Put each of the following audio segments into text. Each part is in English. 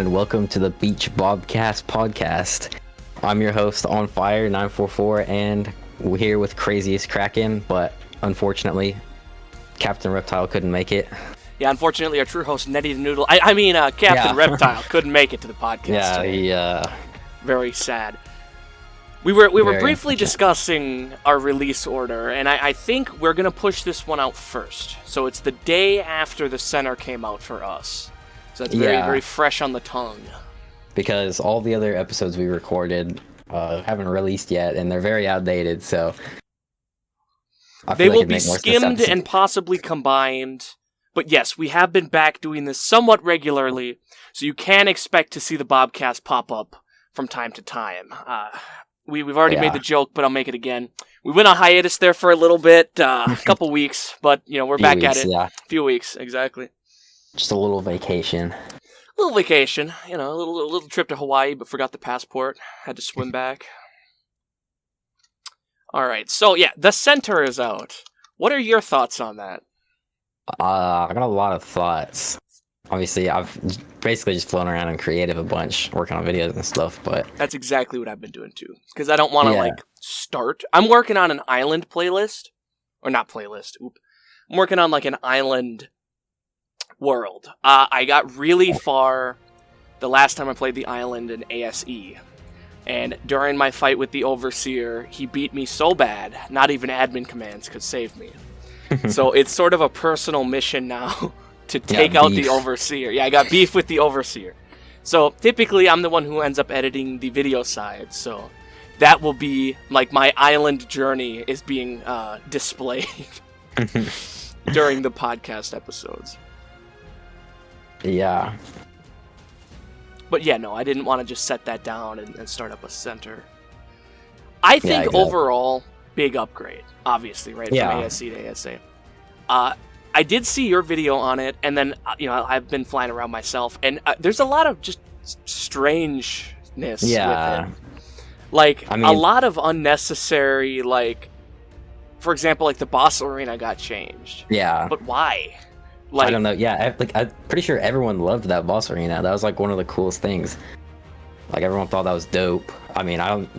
and welcome to the Beach Bobcast podcast. I'm your host, On Fire 944, and we're here with Kraziest Kraken, but unfortunately, Captain Reptile couldn't make it. Yeah, unfortunately, our true host, Nettie the Noodle, Captain Reptile, couldn't make it to the podcast. Yeah, Very sad. We were briefly discussing our release order, and I think we're going to push this one out first. So it's the day after the center came out for us. So it's very fresh on the tongue. Because all the other episodes we recorded haven't released yet, and they're very outdated, so... They will be skimmed and possibly combined. But yes, we have been back doing this somewhat regularly, so you can expect to see the Bobcast pop up from time to time. We've already made the joke, but I'll make it again. We went on hiatus there for a little bit, a couple weeks, but we're back at it. Yeah. A few weeks, exactly. Just a little vacation. A little vacation, a little trip to Hawaii, but forgot the passport. Had to swim back. All right, so yeah, the center is out. What are your thoughts on that? I got a lot of thoughts. Obviously, I've basically just flown around and creative a bunch, working on videos and stuff, but... That's exactly what I've been doing, too. Because I don't want to, start. I'm working on an island playlist. Or not playlist. I'm working on, an island world. I got really far the last time I played the island in ASE. And during my fight with the Overseer, he beat me so bad, not even admin commands could save me. So it's sort of a personal mission now to take out the Overseer. Yeah, I got beef with the Overseer. So typically I'm the one who ends up editing the video side. So that will be my island journey is being displayed during the podcast episodes. Yeah. But yeah, no, I didn't want to just set that down and start up a center. I think overall, big upgrade, obviously, right? Yeah. From ASC to ASA. I did see your video on it, and then, I've been flying around myself, and there's a lot of just strangeness with it. A lot of unnecessary, for example, the boss arena got changed. Yeah. But why? I don't know. Yeah, I'm pretty sure everyone loved that boss arena. That was one of the coolest things. Everyone thought that was dope. I've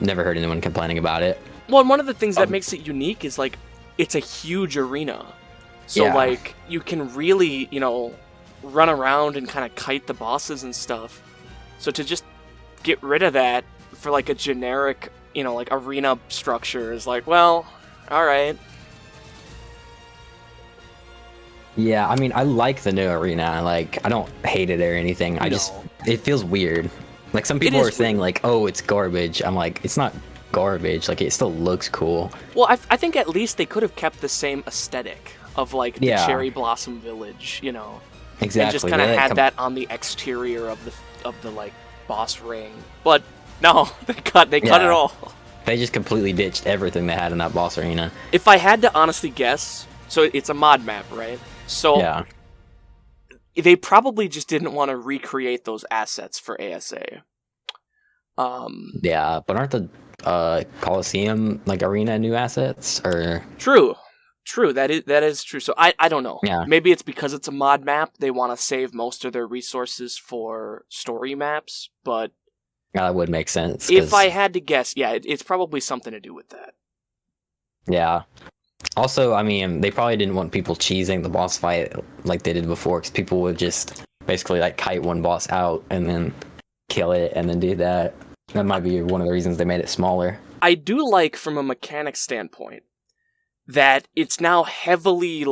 never heard anyone complaining about it. Well, and one of the things that makes it unique is it's a huge arena. So you can really, run around and kind of kite the bosses and stuff. So to just get rid of that for a generic, arena structure is well, all right. Yeah, I like the new arena. I don't hate it or anything. It feels weird. Some people are saying oh, it's garbage. I'm it's not garbage. It still looks cool. Well, I think at least they could have kept the same aesthetic of the Cherry Blossom Village, Exactly. And just kind of had that on the exterior of the boss ring. But no, they cut it all. They just completely ditched everything they had in that boss arena. If I had to honestly guess, so it's a mod map, right? So they probably just didn't want to recreate those assets for ASA. Yeah, but aren't the Coliseum arena new assets or True, that is true. So I don't know. Yeah. Maybe it's because it's a mod map, they want to save most of their resources for story maps, but that would make sense. If I had to guess, it's probably something to do with that. Yeah. Also, they probably didn't want people cheesing the boss fight like they did before, because people would just basically kite one boss out and then kill it and then do that. That might be one of the reasons they made it smaller. I do like, from a mechanics standpoint, that it's now heavily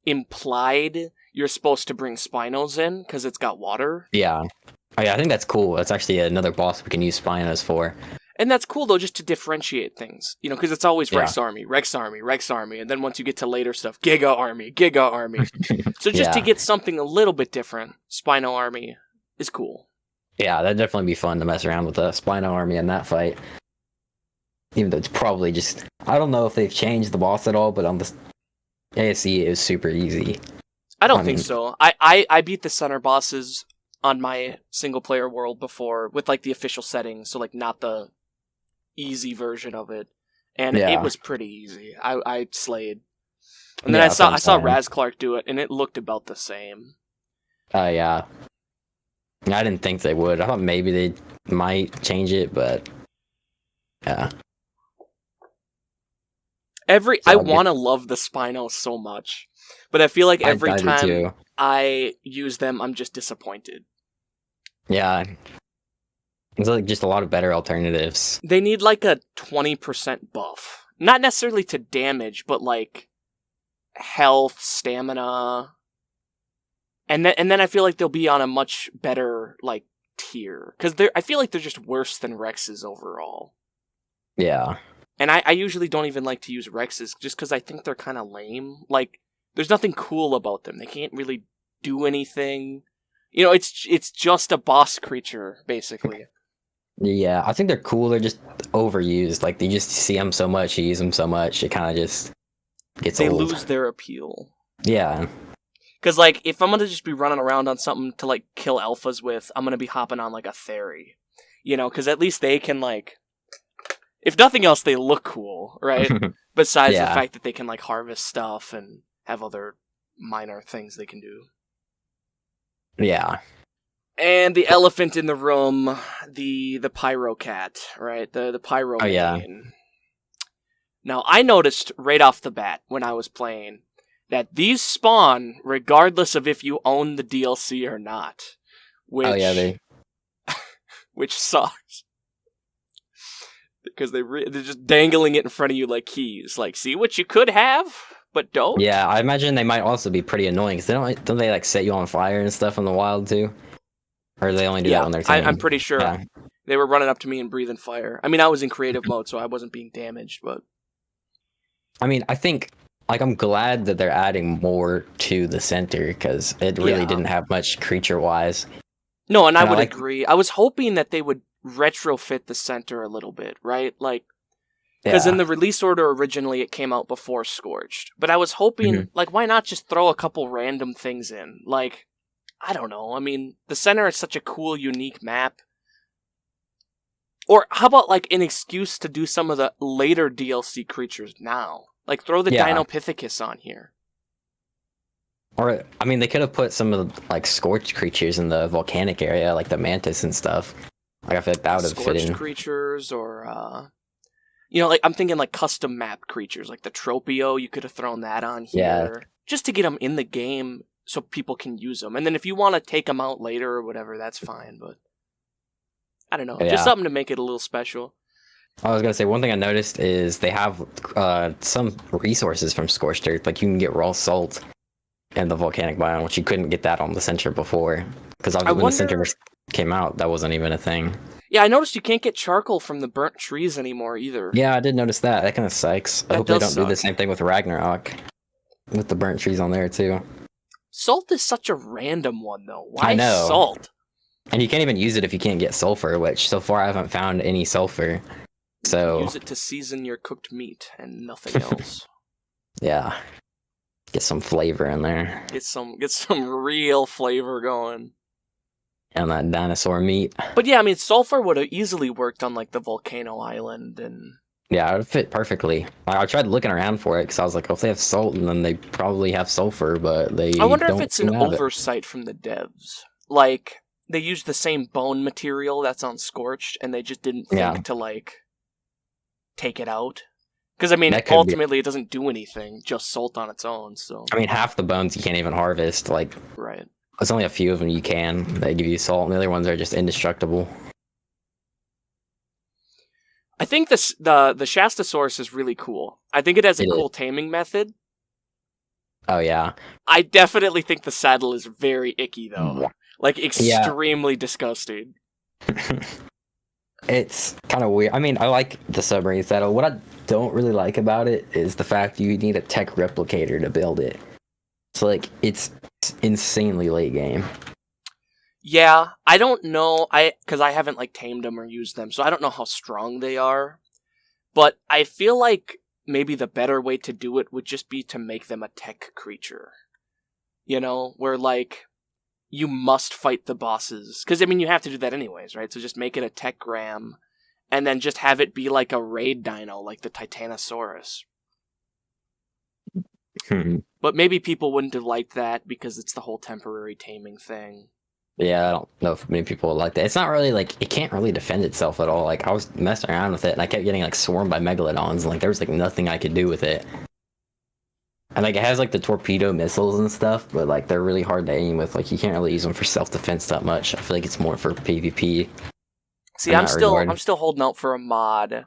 implied you're supposed to bring Spinos in because it's got water. Yeah. I think that's cool. That's actually another boss we can use Spinos for. And that's cool, though, just to differentiate things. Because it's always Rex Army, Rex Army, Rex Army, and then once you get to later stuff, Giga Army, Giga Army. So just to get something a little bit different, Spino Army is cool. Yeah, that'd definitely be fun to mess around with the Spino Army in that fight. Even though it's probably just... I don't know if they've changed the boss at all, but on the ASE, it was super easy. I don't think so. I beat the center bosses on my single-player world before with, the official settings, so, not the easy version of it, and it was pretty easy. I slayed, and then I saw Raz Clark do it, and it looked about the same. Yeah. I didn't think they would. I thought maybe they might change it, but yeah. I want to love the Spino so much, but I feel like every time I use them, I'm just disappointed. Yeah. There's like just a lot of better alternatives. They need like a 20% buff. Not necessarily to damage, but like health, stamina. And then I feel like they'll be on a much better like tier. Because I feel like they're just worse than Rexes overall. Yeah. And I usually don't even like to use Rexes just because I think they're kind of lame. Like, there's nothing cool about them. They can't really do anything. You know, it's just a boss creature, basically. Yeah, I think they're cool. They're just overused. Like, you just see them so much, you use them so much, it kind of just gets old. They lose their appeal. Yeah. Because, like, if I'm going to just be running around on something to, like, kill alphas with, I'm going to be hopping on, like, a Theory. You know, because at least they can, like... If nothing else, they look cool, right? Besides the fact that they can, like, harvest stuff and have other minor things they can do. Yeah. And the elephant in the room, the Pyro Cat, right? The Pyro main. Yeah. Now, I noticed right off the bat when I was playing that these spawn regardless of if you own the DLC or not. Which, which sucks. Because they're just dangling it in front of you like keys. Like, see what you could have, but don't? Yeah, I imagine they might also be pretty annoying, because don't they, like, set you on fire and stuff in the wild, too? Or do they only do that when they're teaming? I'm pretty sure. Yeah. They were running up to me and breathing fire. I mean, I was in creative mode, so I wasn't being damaged, but... I mean, I think, like, I'm glad that they're adding more to the center, because it really didn't have much creature-wise. No, and I would agree. I was hoping that they would retrofit the center a little bit, right? Like, because in the release order originally it came out before Scorched. But I was hoping, like, why not just throw a couple random things in? Like, I don't know. I mean, the center is such a cool, unique map. Or how about, like, an excuse to do some of the later DLC creatures now? Like, throw the Dinopithecus on here. Or, I mean, they could have put some of the, like, Scorched creatures in the volcanic area, like the Mantis and stuff. Like, I feel like that would have fit in. Scorched creatures, or, you know, like, I'm thinking, like, custom map creatures, like the Tropio, you could have thrown that on here. Just to get them in the game so people can use them. And then if you want to take them out later or whatever, that's fine, but... I don't know, just something to make it a little special. I was going to say, one thing I noticed is they have some resources from Scorched Earth. Like, you can get raw salt in the volcanic biome, which you couldn't get that on the center before. Because when the center came out, that wasn't even a thing. Yeah, I noticed you can't get charcoal from the burnt trees anymore either. Yeah, I did notice that. That kind of sucks. I hope they don't do the same thing with Ragnarok. With the burnt trees on there, too. Salt is such a random one, though. Why salt? And you can't even use it if you can't get sulfur, which so far I haven't found any sulfur. So use it to season your cooked meat and nothing else. Yeah. Get some flavor in there. Get some real flavor going. And that dinosaur meat. But yeah, I mean, sulfur would have easily worked on, like, the volcano island and... Yeah, it would fit perfectly. I tried looking around for it, because I was like, oh, if they have salt, then they probably have sulfur, but they I wonder if it's an oversight from the devs. Like... They used the same bone material that's on Scorched, and they just didn't think to, like, take it out. Because, I mean, ultimately it doesn't do anything, just salt on its own, so... I mean, half the bones you can't even harvest, like... Right. There's only a few of them you can. They give you salt, and the other ones are just indestructible. I think the Shastasaurus is really cool. I think it has a cool taming method. Oh, yeah. I definitely think the saddle is very icky, though. Like, extremely disgusting. It's kind of weird. I mean, I like the submarine saddle. What I don't really like about it is the fact you need a tech replicator to build it. So, like, it's insanely late game. Yeah, I don't know, because I haven't, like, tamed them or used them, so I don't know how strong they are. But I feel like maybe the better way to do it would just be to make them a tech creature. You know, where, like... You must fight the bosses. Because, I mean, you have to do that anyways, right? So just make it a Techgram, and then just have it be like a raid dino, like the Titanosaurus. But maybe people wouldn't have liked that, because it's the whole temporary taming thing. Yeah, I don't know if many people like that. It's not really like it can't really defend itself at all. Like I was messing around with it and I kept getting like swarmed by megalodons and like there was like nothing I could do with it. And like it has like the torpedo missiles and stuff, but like they're really hard to aim with. Like you can't really use them for self-defense that much. I feel like it's more for PvP. See, I'm still holding out for a mod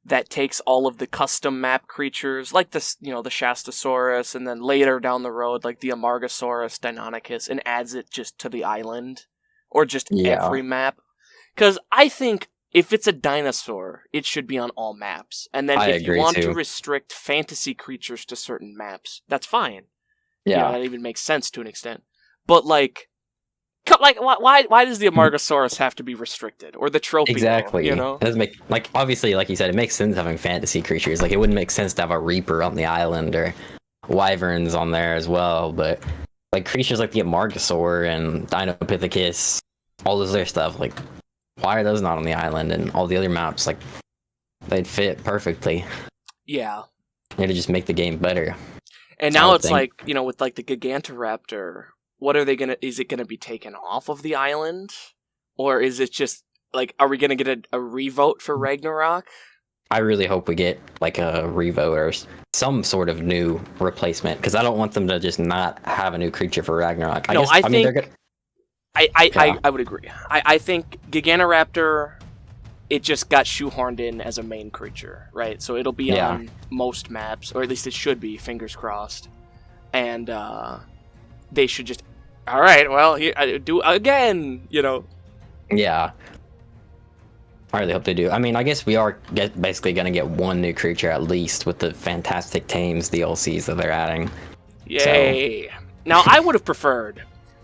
that takes all of the custom map creatures, like the Shastasaurus, and then later down the road, like the Amargasaurus, Deinonychus, and adds it just to the island, or just every map. Because I think if it's a dinosaur, it should be on all maps. And then if you want to restrict fantasy creatures to certain maps, that's fine. Yeah, that even makes sense to an extent. But like why does the Amargasaurus have to be restricted, or the Tropio? Exactly. You know, it doesn't make like obviously, like you said, it makes sense having fantasy creatures. Like it wouldn't make sense to have a Reaper on the island or wyverns on there as well. But like creatures like the Amargasaur and Dinopithecus, all this other stuff, like why are those not on the island and all the other maps? Like they'd fit perfectly. Yeah. It'd just make the game better. And now it's like, you know, with like the Gigantoraptor. What are they is it gonna be taken off of the island? Or is it just, like, are we gonna get a revote for Ragnarok? I really hope we get, like, a revote or some sort of new replacement, because I don't want them to just not have a new creature for Ragnarok. I would agree. I think Gigantoraptor, it just got shoehorned in as a main creature, right? So it'll be on most maps, or at least it should be, fingers crossed. And, they should just, all right, well, do again, you know. Yeah. I really hope they do. I mean, I guess we are basically going to get one new creature at least with the Fantastic Tames DLCs that they're adding. Yay. So. Now, I would have preferred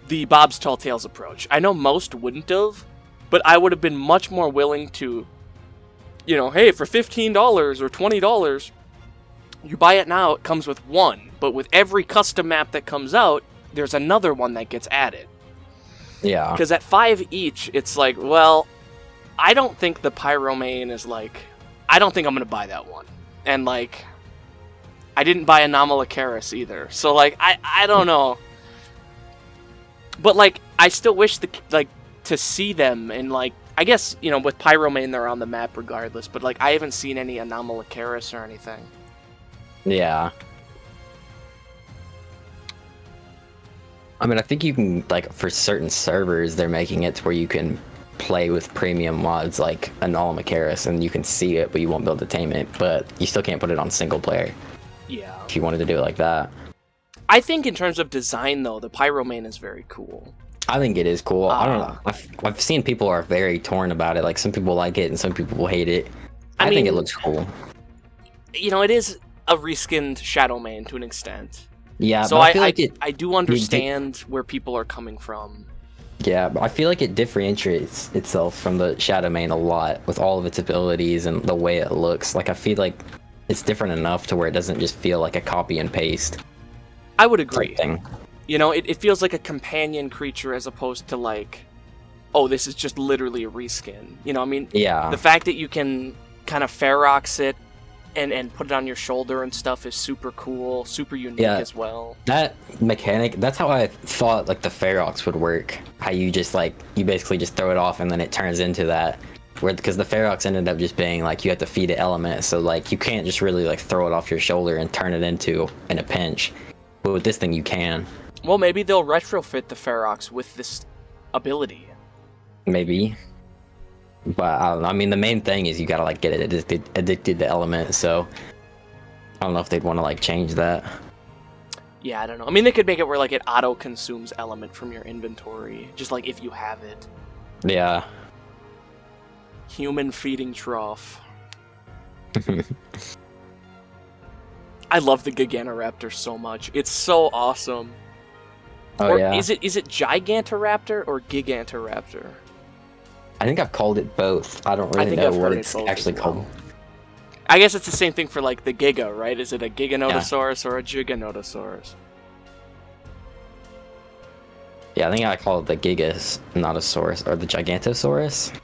the Bob's Tall Tales approach. I know most wouldn't have, but I would have been much more willing to, you know, hey, for $15 or $20, you buy it now, it comes with one. But with every custom map that comes out, there's another one that gets added. Yeah. Because at $5 each, it's like, well, I don't think the Pyromane is like... I don't think I'm going to buy that one. And, like, I didn't buy Anomalocaris either. So, like, I don't know. But, like, I still wish, to see them in, like... I guess, you know, with Pyromane, they're on the map regardless. But, like, I haven't seen any Anomalocaris or anything. Yeah. I mean, I think you can, like, for certain servers, they're making it to where you can play with premium mods like Anomalocaris, and you can see it, but you won't be able to tame it. But you still can't put it on single player. Yeah. If you wanted to do it like that. I think in terms of design, though, the Pyromane is very cool. I think it is cool. I don't know. I've seen people are very torn about it. Like, some people like it and some people will hate it. I mean, think it looks cool. You know, it is a reskinned Shadowmane to an extent. Yeah, so I do understand where people are coming from. Yeah, but I feel like it differentiates itself from the Shadowmane a lot with all of its abilities and the way it looks. Like, I feel like it's different enough to where it doesn't just feel like a copy and paste. I would agree. You know, it feels like a companion creature as opposed to like, oh, this is just literally a reskin. You know, I mean, the fact that you can kind of Ferox it and put it on your shoulder and stuff is super cool, super unique as well. That mechanic, that's how I thought like the Ferox would work. How you just like, you basically just throw it off and then it turns into that. Because the Ferox ended up just being like, you have to feed it element, so like you can't just really like throw it off your shoulder and turn it into in a pinch. But with this thing you can. Well, maybe they'll retrofit the Ferox with this ability. Maybe. But I don't know. I mean, the main thing is you gotta like get it addicted to element. So I don't know if they'd want to like change that. Yeah, I don't know. I mean, they could make it where like it auto consumes element from your inventory, just like if you have it. Yeah. Human feeding trough. I love the Gigantoraptor so much. It's so awesome. Oh, or yeah. Is it Gigantoraptor or Gigantoraptor? I think I've called it both. I don't really know what it's actually called. I guess it's the same thing for like the Giga, right? Is it a Giganotosaurus or a Giganotosaurus? Yeah, I think I call it the Giganotosaurus or the Gigantosaurus.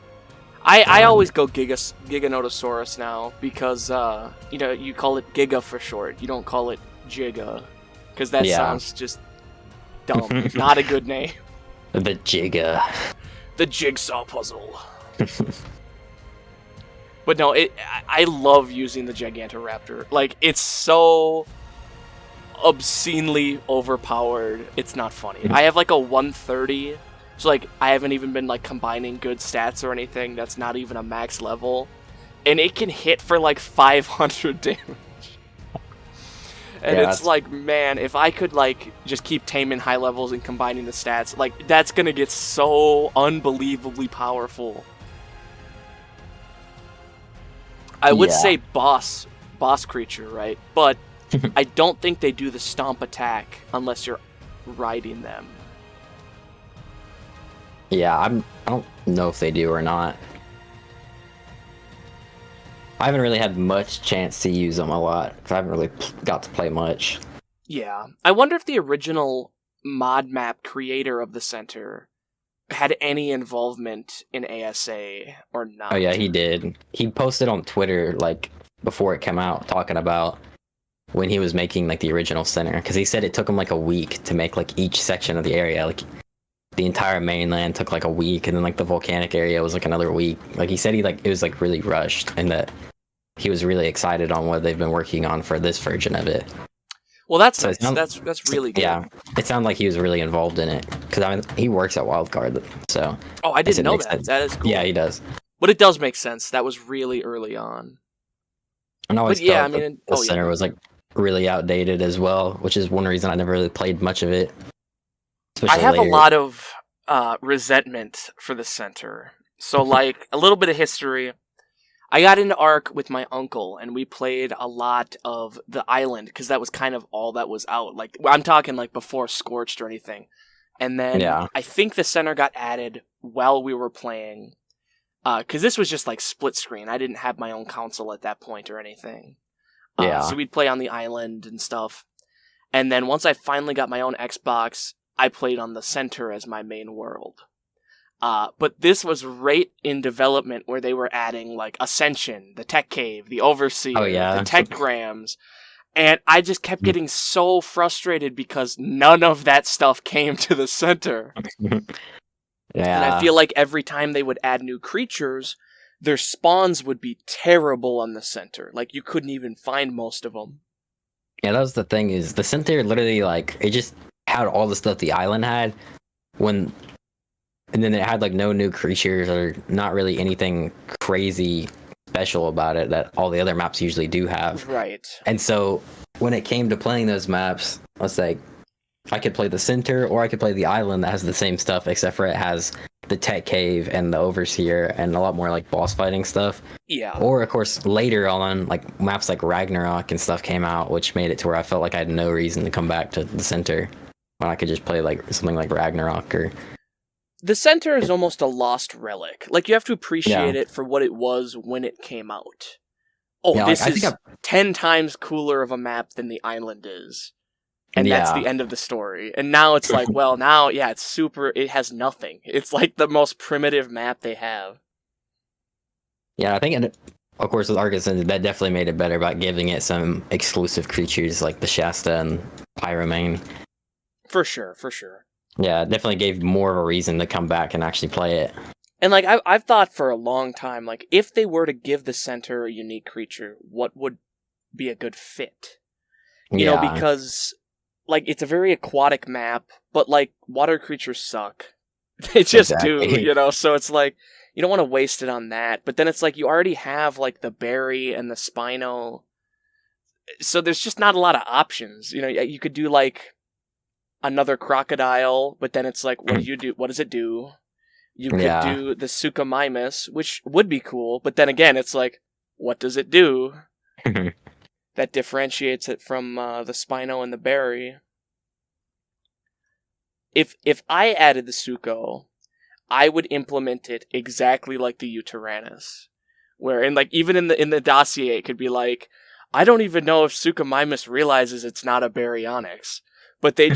I always go Giganotosaurus now because you know, you call it Giga for short. You don't call it Giga because that sounds just dumb. Not a good name. The Jigga. The jigsaw puzzle. But no, I love using the Gigantoraptor. Like, it's so obscenely overpowered. It's not funny. I have like a 130, so like I haven't even been like combining good stats or anything. That's not even a max level, and it can hit for like 500 damage. And it's like, man, if I could like just keep taming high levels and combining the stats, like that's gonna get so unbelievably powerful. I would say boss creature, right? But I don't think they do the stomp attack unless you're riding them. Yeah, I don't know if they do or not. I haven't really had much chance to use them a lot because I haven't really got to play much. Yeah, I wonder if the original mod map creator of the center had any involvement in ASA or not. Oh yeah, he did. He posted on Twitter like before it came out talking about when he was making like the original center, because he said it took him like a week to make like each section of the area. Like the entire mainland took like a week, and then like the volcanic area was like another week. Like he said it was like really rushed, and that he was really excited on what they've been working on for this version of it. Well, that's nice. That's really good. Yeah, it sounded like he was really involved in it because I mean he works at Wildcard, so. Oh, I didn't know that. Sense. That is cool. Yeah, he does. But it does make sense. That was really early on. And I always felt the center was like really outdated as well, which is one reason I never really played much of it. I have a lot of resentment for the center. So, like a little bit of history. I got into Ark with my uncle, and we played a lot of the island, because that was kind of all that was out. Like, I'm talking like before Scorched or anything. And then I think the center got added while we were playing, because this was just like split screen. I didn't have my own console at that point or anything. So we'd play on the island and stuff. And then once I finally got my own Xbox, I played on the center as my main world. But this was right in development where they were adding like Ascension, the Tech Cave, the Overseer, the Techgrams, and I just kept getting so frustrated because none of that stuff came to the center. And I feel like every time they would add new creatures, their spawns would be terrible on the center. Like you couldn't even find most of them. Yeah, that was the thing, is the center literally like it just had all the stuff the island had and then it had like no new creatures or not really anything crazy special about it that all the other maps usually do have. Right. And so when it came to playing those maps, I was like, I could play the center or I could play the island that has the same stuff, except for it has the Tech Cave and the Overseer and a lot more like boss fighting stuff. Yeah. Or of course later on, like maps like Ragnarok and stuff came out, which made it to where I felt like I had no reason to come back to the center when I could just play like something like Ragnarok or. The center is almost a lost relic. Like, you have to appreciate it for what it was when it came out. Oh, this is 10 times cooler of a map than the island is. And that's the end of the story. And now it's like, well, now, it's super, it has nothing. It's like the most primitive map they have. Yeah, I think, and of course, with Arkansas, that definitely made it better by giving it some exclusive creatures like the Shasta and Pyromane. For sure, for sure. Yeah, it definitely gave more of a reason to come back and actually play it. And like I've thought for a long time, like if they were to give the center a unique creature, what would be a good fit? You know, because like it's a very aquatic map, but like water creatures suck. They just do, you know, so it's like you don't want to waste it on that. But then it's like you already have like the berry and the Spino. So there's just not a lot of options. You know, you could do like another crocodile, but then it's like, what do you do? What does it do? You could do the Suchomimus, which would be cool, but then again, it's like, what does it do? That differentiates it from the Spino and the berry. If I added the Sucho, I would implement it exactly like the Uteranus, where in like even in the dossier it could be like, I don't even know if Suchomimus realizes it's not a baryonyx. But they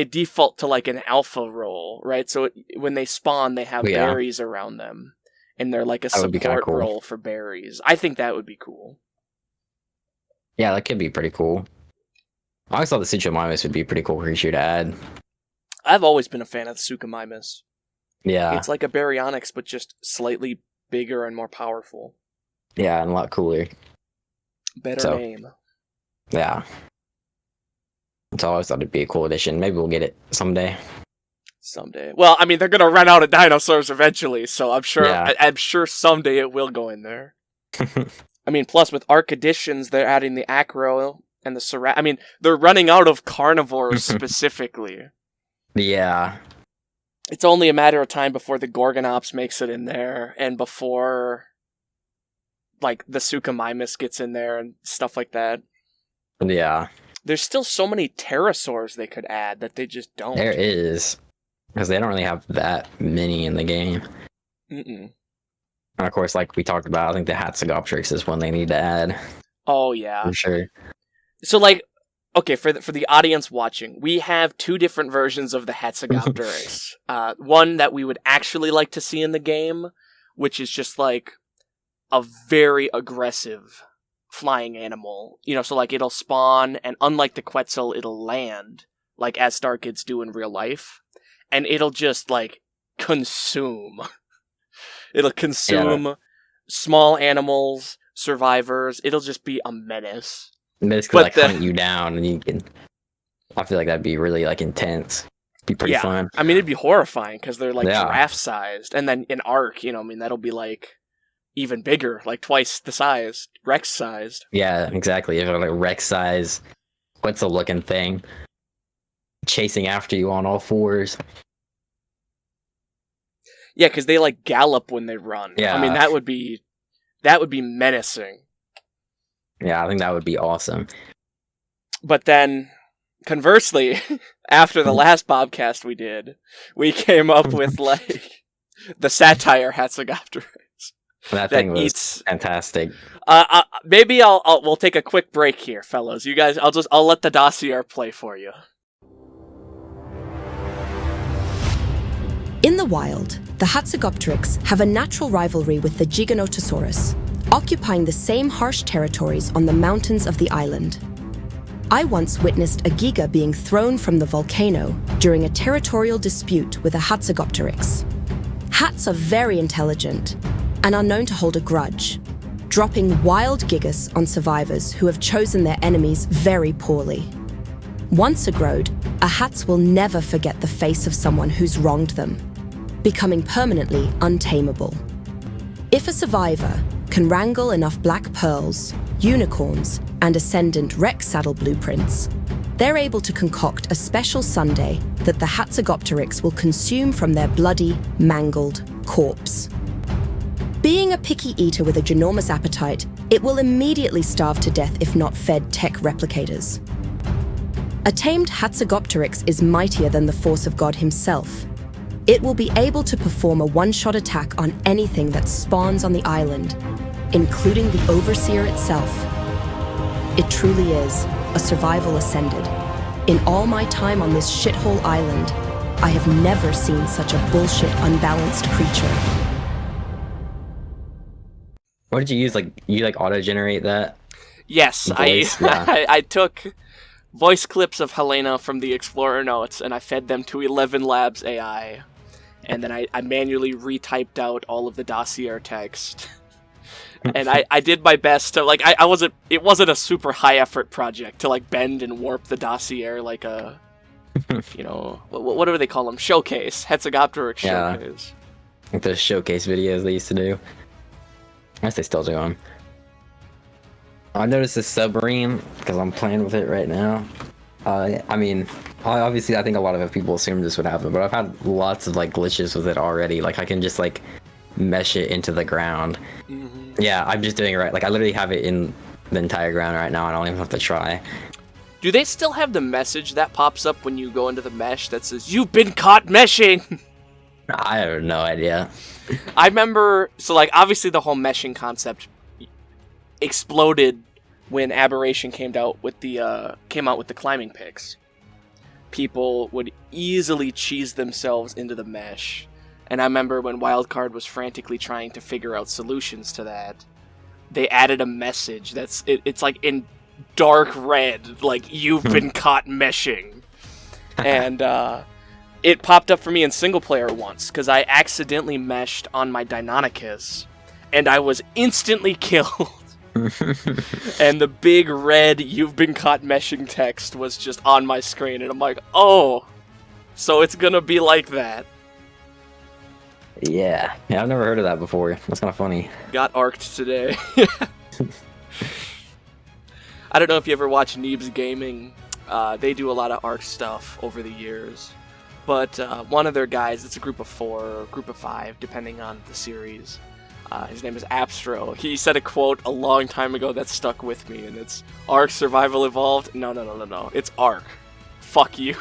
default to like an alpha role, right? So when they spawn, they have berries around them. And they're like a support role for berries. I think that would be cool. Yeah, that could be pretty cool. I always thought the Suchomimus would be a pretty cool creature to add. I've always been a fan of the Suchomimus. Yeah. It's like a Baryonyx, but just slightly bigger and more powerful. Yeah, and a lot cooler. Better name. Yeah. It's always thought it'd be a cool addition. Maybe we'll get it someday. Someday. Well, I mean, they're gonna run out of dinosaurs eventually, so I'm sure. Yeah. I'm sure someday it will go in there. I mean, plus with Arc Editions, they're adding the Acro and the I mean, they're running out of carnivores specifically. Yeah. It's only a matter of time before the Gorgonops makes it in there, and before, like, the Suchomimus gets in there and stuff like that. Yeah. There's still so many pterosaurs they could add that they just don't. There is. Because they don't really have that many in the game. Mm-mm. And of course, like we talked about, I think the Hatzegoptrix is one they need to add. Oh, yeah. For sure. So, like, okay, for the audience watching, we have two different versions of the Hatzegoptrix. One that we would actually like to see in the game, which is just, like, a very aggressive flying animal. You know, so, like, it'll spawn, and unlike the Quetzal, it'll land, like, as Star Kids do in real life. And it'll just, like, consume. It'll consume small animals, survivors. It'll just be a menace. Basically, like, hunt you down, and you can... I feel like that'd be really, like, intense. Be pretty fun. I mean, it'd be horrifying, because they're, like, giraffe-sized. And then in Arc, you know, I mean, that'll be, like, even bigger, like, twice the size. Rex-sized. Yeah, exactly. If like, Rex-size, Quetzal-looking thing chasing after you on all fours. Yeah, because they, like, gallop when they run. Yeah. I mean, that would be menacing. Yeah, I think that would be awesome. But then, conversely, after the last Bobcast we did, we came up with, like, the satire Hatzegoptrix. That thing was fantastic. Maybe we'll take a quick break here, fellows. You guys, I'll let the dossier play for you. In the wild, the Hatzegoptrix have a natural rivalry with the Giganotosaurus, occupying the same harsh territories on the mountains of the island. I once witnessed a giga being thrown from the volcano during a territorial dispute with a Hatzegoptrix. Hats are very intelligent and are known to hold a grudge, dropping wild gigas on survivors who have chosen their enemies very poorly. Once aggroed, a Hatz will never forget the face of someone who's wronged them, becoming permanently untamable. If a survivor can wrangle enough black pearls, unicorns, and ascendant Rex saddle blueprints, they're able to concoct a special sundae that the Hatzegoptrix will consume from their bloody, mangled corpse. Being a picky eater with a ginormous appetite, it will immediately starve to death if not fed tech replicators. A tamed Hatzegoptrix is mightier than the force of God himself. It will be able to perform a one-shot attack on anything that spawns on the island, including the Overseer itself. It truly is a survival ascended. In all my time on this shithole island, I have never seen such a bullshit, unbalanced creature. What did you use? Like, you auto-generate that? Yes, I took voice clips of Helena from the Explorer Notes, and I fed them to 11 Labs AI. And then I manually retyped out all of the dossier text. And I did my best to, like, it wasn't a super high effort project to, like, bend and warp the dossier like a, you know, what do they call them? Showcase. Hatzegoptrix showcase. Like those showcase videos they used to do. I guess they still do them. I noticed this submarine, because I'm playing with it right now. I mean, obviously I think a lot of people assumed this would happen, but I've had lots of, like, glitches with it already. Like, I can just, like, mesh it into the ground. Mm-hmm. Yeah, I'm just doing it right. Like, I literally have it in the entire ground right now, and I don't even have to try. Do they still have the message that pops up when you go into the mesh that says, "You've been caught meshing"? I have no idea. I remember, so, like, obviously the whole meshing concept exploded when Aberration came out with the climbing picks. People would easily cheese themselves into the mesh. And I remember when Wildcard was frantically trying to figure out solutions to that, they added a message it's like in dark red, like, "You've been caught meshing." And it popped up for me in single player once, because I accidentally meshed on my Deinonychus, and I was instantly killed. And the big red "you've been caught meshing" text was just on my screen, and I'm like, oh, so it's gonna be like that. Yeah, I've never heard of that before. That's kind of funny. Got arced today. I don't know if you ever watch Neebs Gaming. They do a lot of arc stuff over the years. But one of their guys, it's a group of 4 or group of 5, depending on the series. His name is Abstro. He said a quote a long time ago that stuck with me, and it's, "Arc Survival Evolved." No. It's Arc. Fuck you.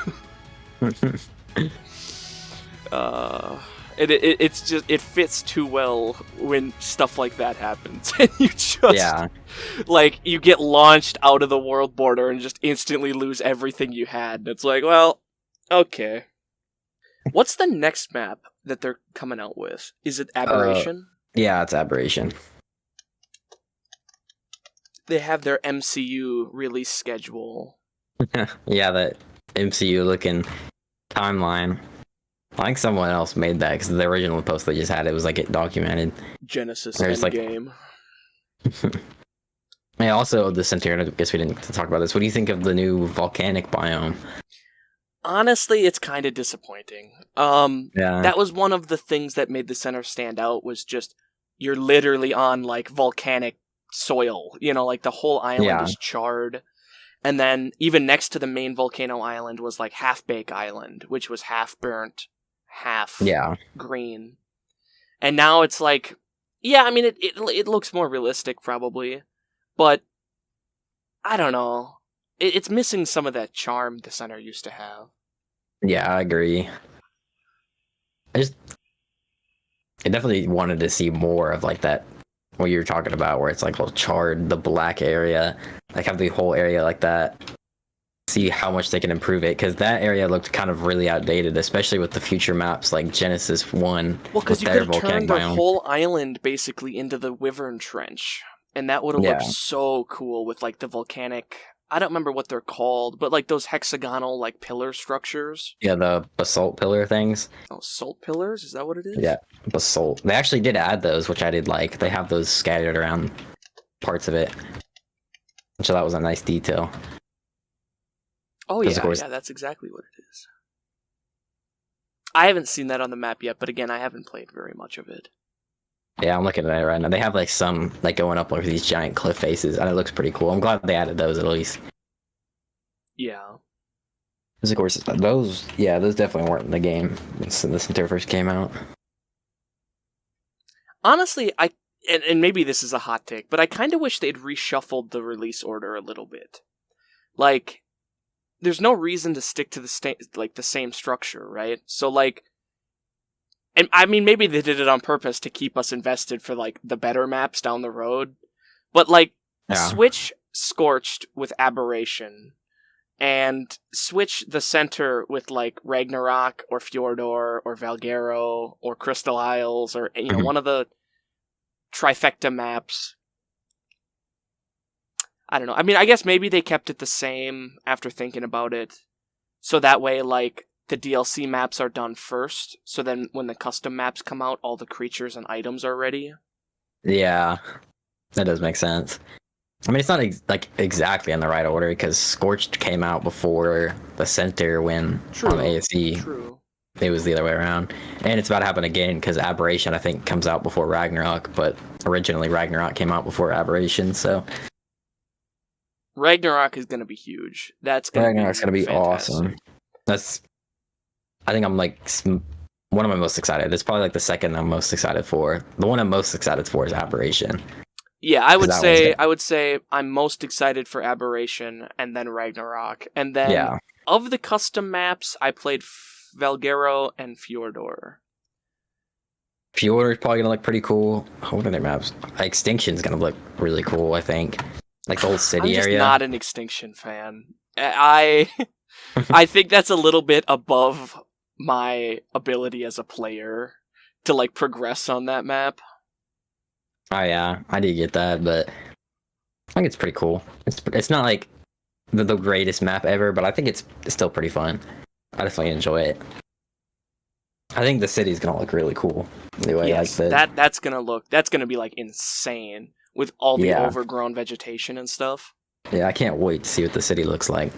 It's just, it fits too well when stuff like that happens. And you just, like, you get launched out of the world border and just instantly lose everything you had. And it's like, well, okay. What's the next map that they're coming out with? Is it Aberration? Yeah, it's Aberration. They have their MCU release schedule. Yeah, that MCU looking timeline. I think someone else made that, because the original post they just had, it was like it documented. Genesis Endgame. Like... Yeah, also the Centaur, I guess we didn't talk about this. What do you think of the new volcanic biome? Honestly, it's kind of disappointing. Yeah. That was one of the things that made the center stand out, was just, you're literally on, like, volcanic soil. You know, like, the whole island is charred. And then, even next to the main volcano island was, like, Half-Bake Island, which was half-burnt, half green. And now it's like, yeah, I mean, it looks more realistic, probably. But, I don't know. It's missing some of that charm the center used to have. Yeah, I agree. I definitely wanted to see more of, like, that, what you were talking about, where it's, like, all charred, the black area, like, have the whole area like that. See how much they can improve it, because that area looked kind of really outdated, especially with the future maps like Genesis 1. Well, because you could have turned the whole island basically into the Wyvern Trench, and that would have looked so cool with, like, the volcanic... I don't remember what they're called, but, like, those hexagonal, like, pillar structures. Yeah, the basalt pillar things. Oh, salt pillars? Is that what it is? Yeah, basalt. They actually did add those, which I did like. They have those scattered around parts of it. So that was a nice detail. Oh, yeah, that's exactly what it is. I haven't seen that on the map yet, but again, I haven't played very much of it. Yeah, I'm looking at it right now. They have, like, some, like, going up over these giant cliff faces, and it looks pretty cool. I'm glad they added those, at least. Yeah. Because, of course, those definitely weren't in the game since the Centaur first came out. Honestly, and maybe this is a hot take, but I kind of wish they'd reshuffled the release order a little bit. Like, there's no reason to stick to the same structure, right? So, like, and I mean, maybe they did it on purpose to keep us invested for, like, the better maps down the road. But, like, switch Scorched with Aberration, and switch the center with, like, Ragnarok, or Fjordur, or Valguero, or Crystal Isles, or, you know, one of the trifecta maps. I don't know. I mean, I guess maybe they kept it the same after thinking about it. So that way, like, the DLC maps are done first, so then when the custom maps come out, all the creatures and items are ready. Yeah, that does make sense. I mean, it's not exactly in the right order, because Scorched came out before the Centaur when on ASE. True. It was the other way around. And it's about to happen again, because Aberration, I think, comes out before Ragnarok, but originally Ragnarok came out before Aberration, so... Ragnarok is going to be huge. Ragnarok's going to be awesome. I think I'm, like, one of my most excited. It's probably, like, the second I'm most excited for. The one I'm most excited for is Aberration. Yeah, I would say I'm most excited for Aberration, and then Ragnarok. And then, of the custom maps, I played Valguero and Fjordur. Fjordur is probably going to look pretty cool. What are their maps? Extinction's going to look really cool, I think. Like, the whole city area. I'm just not an Extinction fan. I think that's a little bit above my ability as a player to, like, progress on that map. Oh yeah, I do get that, but I think it's pretty cool. It's not like the greatest map ever, but I think it's still pretty fun. I definitely enjoy it. I think the city's gonna look really cool. Anyway, Yes, that's gonna be like insane with all the overgrown vegetation and stuff. Yeah, I can't wait to see what the city looks like.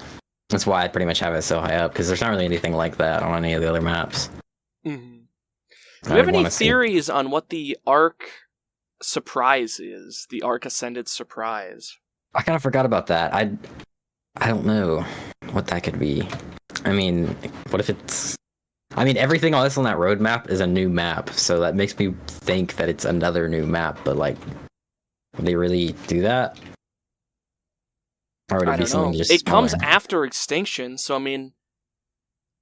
That's why I pretty much have it so high up, because there's not really anything like that on any of the other maps. Mm-hmm. Do you have any theories on what the Ark surprise is? The Ark Ascended surprise? I kind of forgot about that. I don't know what that could be. I mean, what if it's... I mean, everything on that roadmap is a new map, so that makes me think that it's another new map, but like, would they really do that? Or would it be something just It smaller? comes after Extinction, so I mean...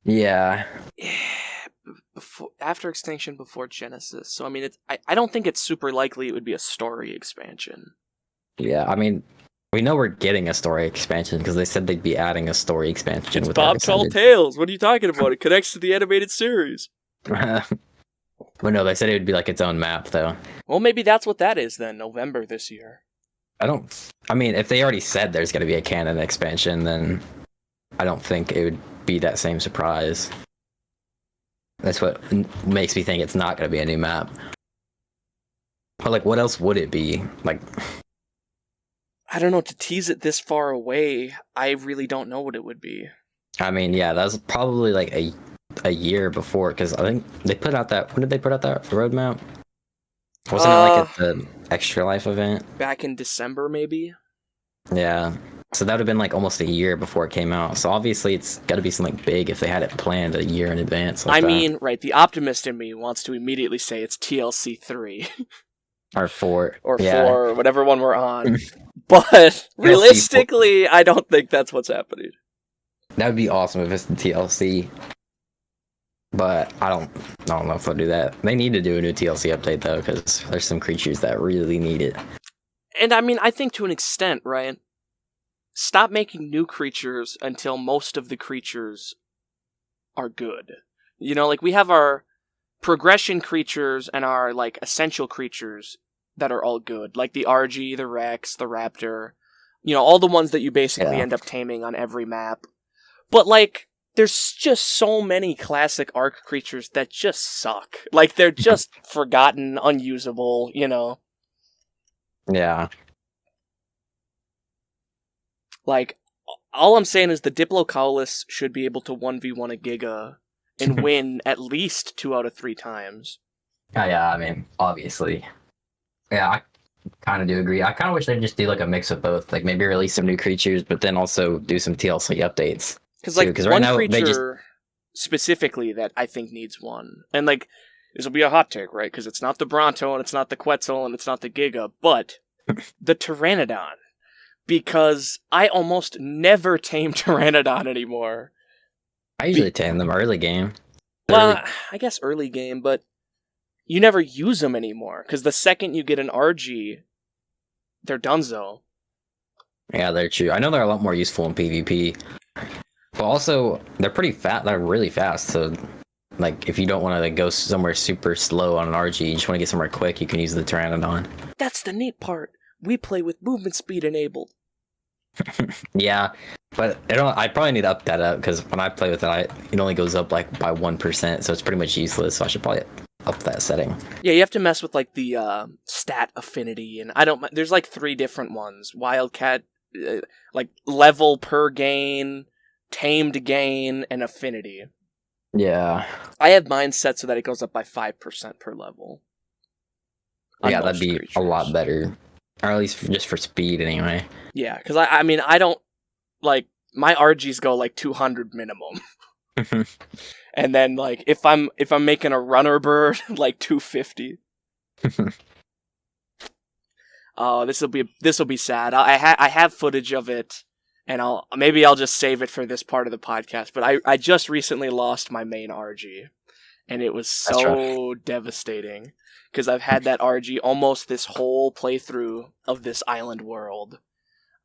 Yeah. After Extinction, before Genesis, so I mean, I don't think it's super likely it would be a story expansion. Yeah, I mean, we know we're getting a story expansion because they said they'd be adding a story expansion. It's with Bob Tall Tales. What are you talking about? It connects to the animated series. But no, they said it would be like its own map, though. Well, maybe that's what that is then. November this year. I mean, if they already said there's going to be a canon expansion, then I don't think it would be that same surprise. That's what makes me think it's not going to be a new map. But like, what else would it be? Like, I don't know. To tease it this far away, I really don't know what it would be. I mean, yeah, that was probably like a year before, because I think they put out that... When did they put out that roadmap? Wasn't it like at the Extra Life event? Back in December, maybe? Yeah. So that would have been like almost a year before it came out. So obviously it's got to be something big if they had it planned a year in advance. Like mean, right, the optimist in me wants to immediately say it's TLC 3. Or 4. Or 4, whatever one we're on. But realistically, I don't think that's what's happening. That would be awesome if it's the TLC. But I don't know if they'll do that. They need to do a new TLC update, though, because there's some creatures that really need it. And I mean, I think to an extent, right? Stop making new creatures until most of the creatures are good. You know, like, we have our progression creatures and our, like, essential creatures that are all good. Like the RG, the Rex, the Raptor. You know, all the ones that you basically end up taming on every map. But, like... There's just so many classic Ark creatures that just suck. Like, they're just forgotten, unusable, you know? Yeah. Like, all I'm saying is the Diplocaulis should be able to 1v1 a Giga and win at least 2 out of 3 times. Yeah, I mean, obviously. Yeah, I kind of do agree. I kind of wish they'd just do, like, a mix of both. Like, maybe release some new creatures, but then also do some TLC updates. Because, like, one creature specifically that I think needs one. And, like, this will be a hot take, right? Because it's not the Bronto, and it's not the Quetzal, and it's not the Giga, but the Pteranodon. Because I almost never tame Pteranodon anymore. I usually tame them early game. Well, I guess early game, but you never use them anymore. Because the second you get an RG, they're donezo. Yeah, they're true. I know they're a lot more useful in PvP. But also, they're pretty fast. They're really fast. So, like, if you don't want to go somewhere super slow on an RG, you just want to get somewhere quick, you can use the Pteranodon. That's the neat part. We play with movement speed enabled. Yeah, but I probably need to up that up, because when I play with it, it only goes up like by 1%, so it's pretty much useless. So I should probably up that setting. Yeah, you have to mess with like the stat affinity, and there's like 3 different ones: Wildcat, like level per gain, tamed gain, and affinity. Yeah. I have mine set so that it goes up by 5% per level. Yeah, that'd be a lot better. Or at least just for speed, anyway. Yeah, because I mean, I don't, like, my RGs go like 200 minimum. And then, like, if I'm making a runner bird, like 250. Oh, this will be sad. I have footage of it, and I'll just save it for this part of the podcast. But I just recently lost my main RG, and it was so devastating because I've had that RG almost this whole playthrough of this island world.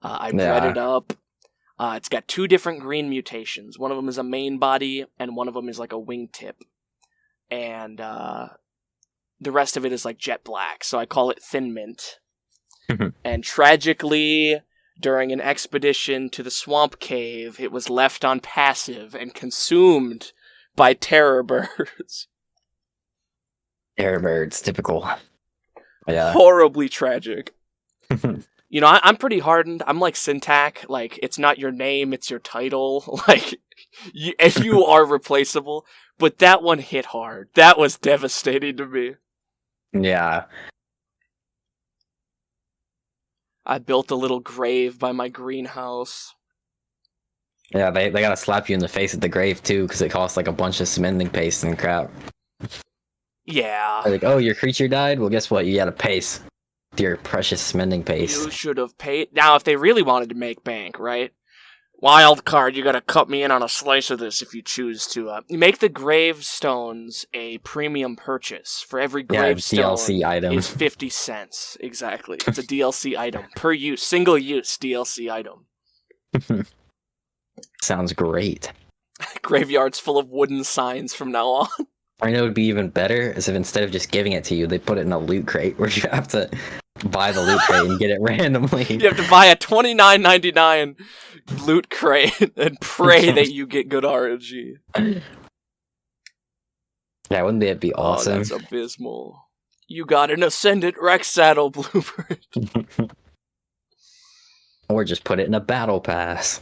I bred it up. It's got 2 different green mutations. One of them is a main body, and one of them is like a wingtip. And the rest of it is like jet black, so I call it Thin Mint. And tragically, during an expedition to the swamp cave, it was left on passive and consumed by terror birds. Airbirds, typical. Yeah. Horribly tragic. You know, I'm pretty hardened. I'm like Syntac. Like, it's not your name, it's your title. Like, you are replaceable. But that one hit hard. That was devastating to me. Yeah. I built a little grave by my greenhouse. Yeah, they gotta slap you in the face at the grave too, because it costs like a bunch of cementing paste and crap. Yeah. They're like, oh, your creature died? Well, guess what? You gotta paste your precious cementing paste. You should have paid. Now, if they really wanted to make bank, right? Wild card, you gotta cut me in on a slice of this if you choose to. Make the gravestones a premium purchase. For every gravestone DLC item is 50 cents. Exactly. It's a DLC item. Per use. Single use DLC item. Sounds great. Graveyards full of wooden signs from now on. I know it would be even better is if instead of just giving it to you, they put it in a loot crate where you have to buy the loot crate and get it randomly. You have to buy a $29.99 loot crate and pray that you get good RNG. Yeah, wouldn't that be awesome? Oh, that's abysmal. You got an Ascendant Rex Saddle blueprint. Or just put it in a battle pass.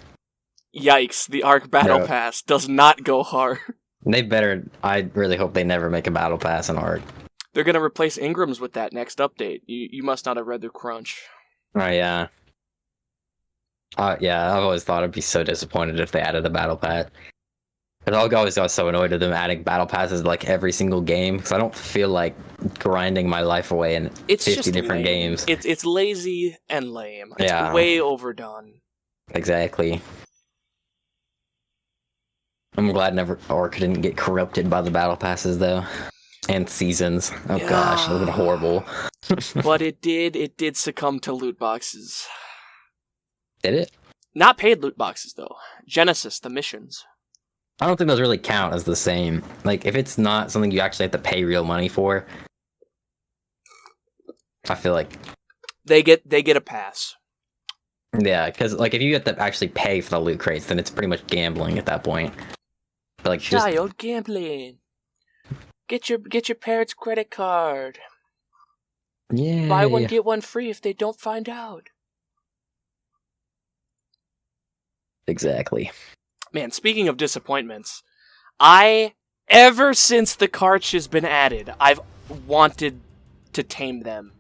Yikes, the Arc Battle Pass does not go hard. They better, I really hope they never make a battle pass in Arc. They're gonna replace Ingrams with that next update. You must not have read the crunch. Oh, yeah. Yeah, I've always thought I'd be so disappointed if they added a battle pass. But I always got so annoyed with them adding battle passes like every single game, because I don't feel like grinding my life away in 50 different games. It's lazy and lame. It's Yeah. way overdone. Exactly. I'm glad Arc didn't get corrupted by the battle passes, though. And seasons. Oh gosh, it would have been horrible. But it did succumb to loot boxes. Did it? Not paid loot boxes, though. Genesis, the missions. I don't think those really count as the same. Like, if it's not something you actually have to pay real money for, I feel like... They get a pass. Yeah, because, like, if you have to actually pay for the loot crates, then it's pretty much gambling at that point. But, like, Child gambling. Get your parents' credit card. Yeah. Buy one, get one free if they don't find out. Exactly. Man, speaking of disappointments, ever since the Karch has been added, I've wanted to tame them.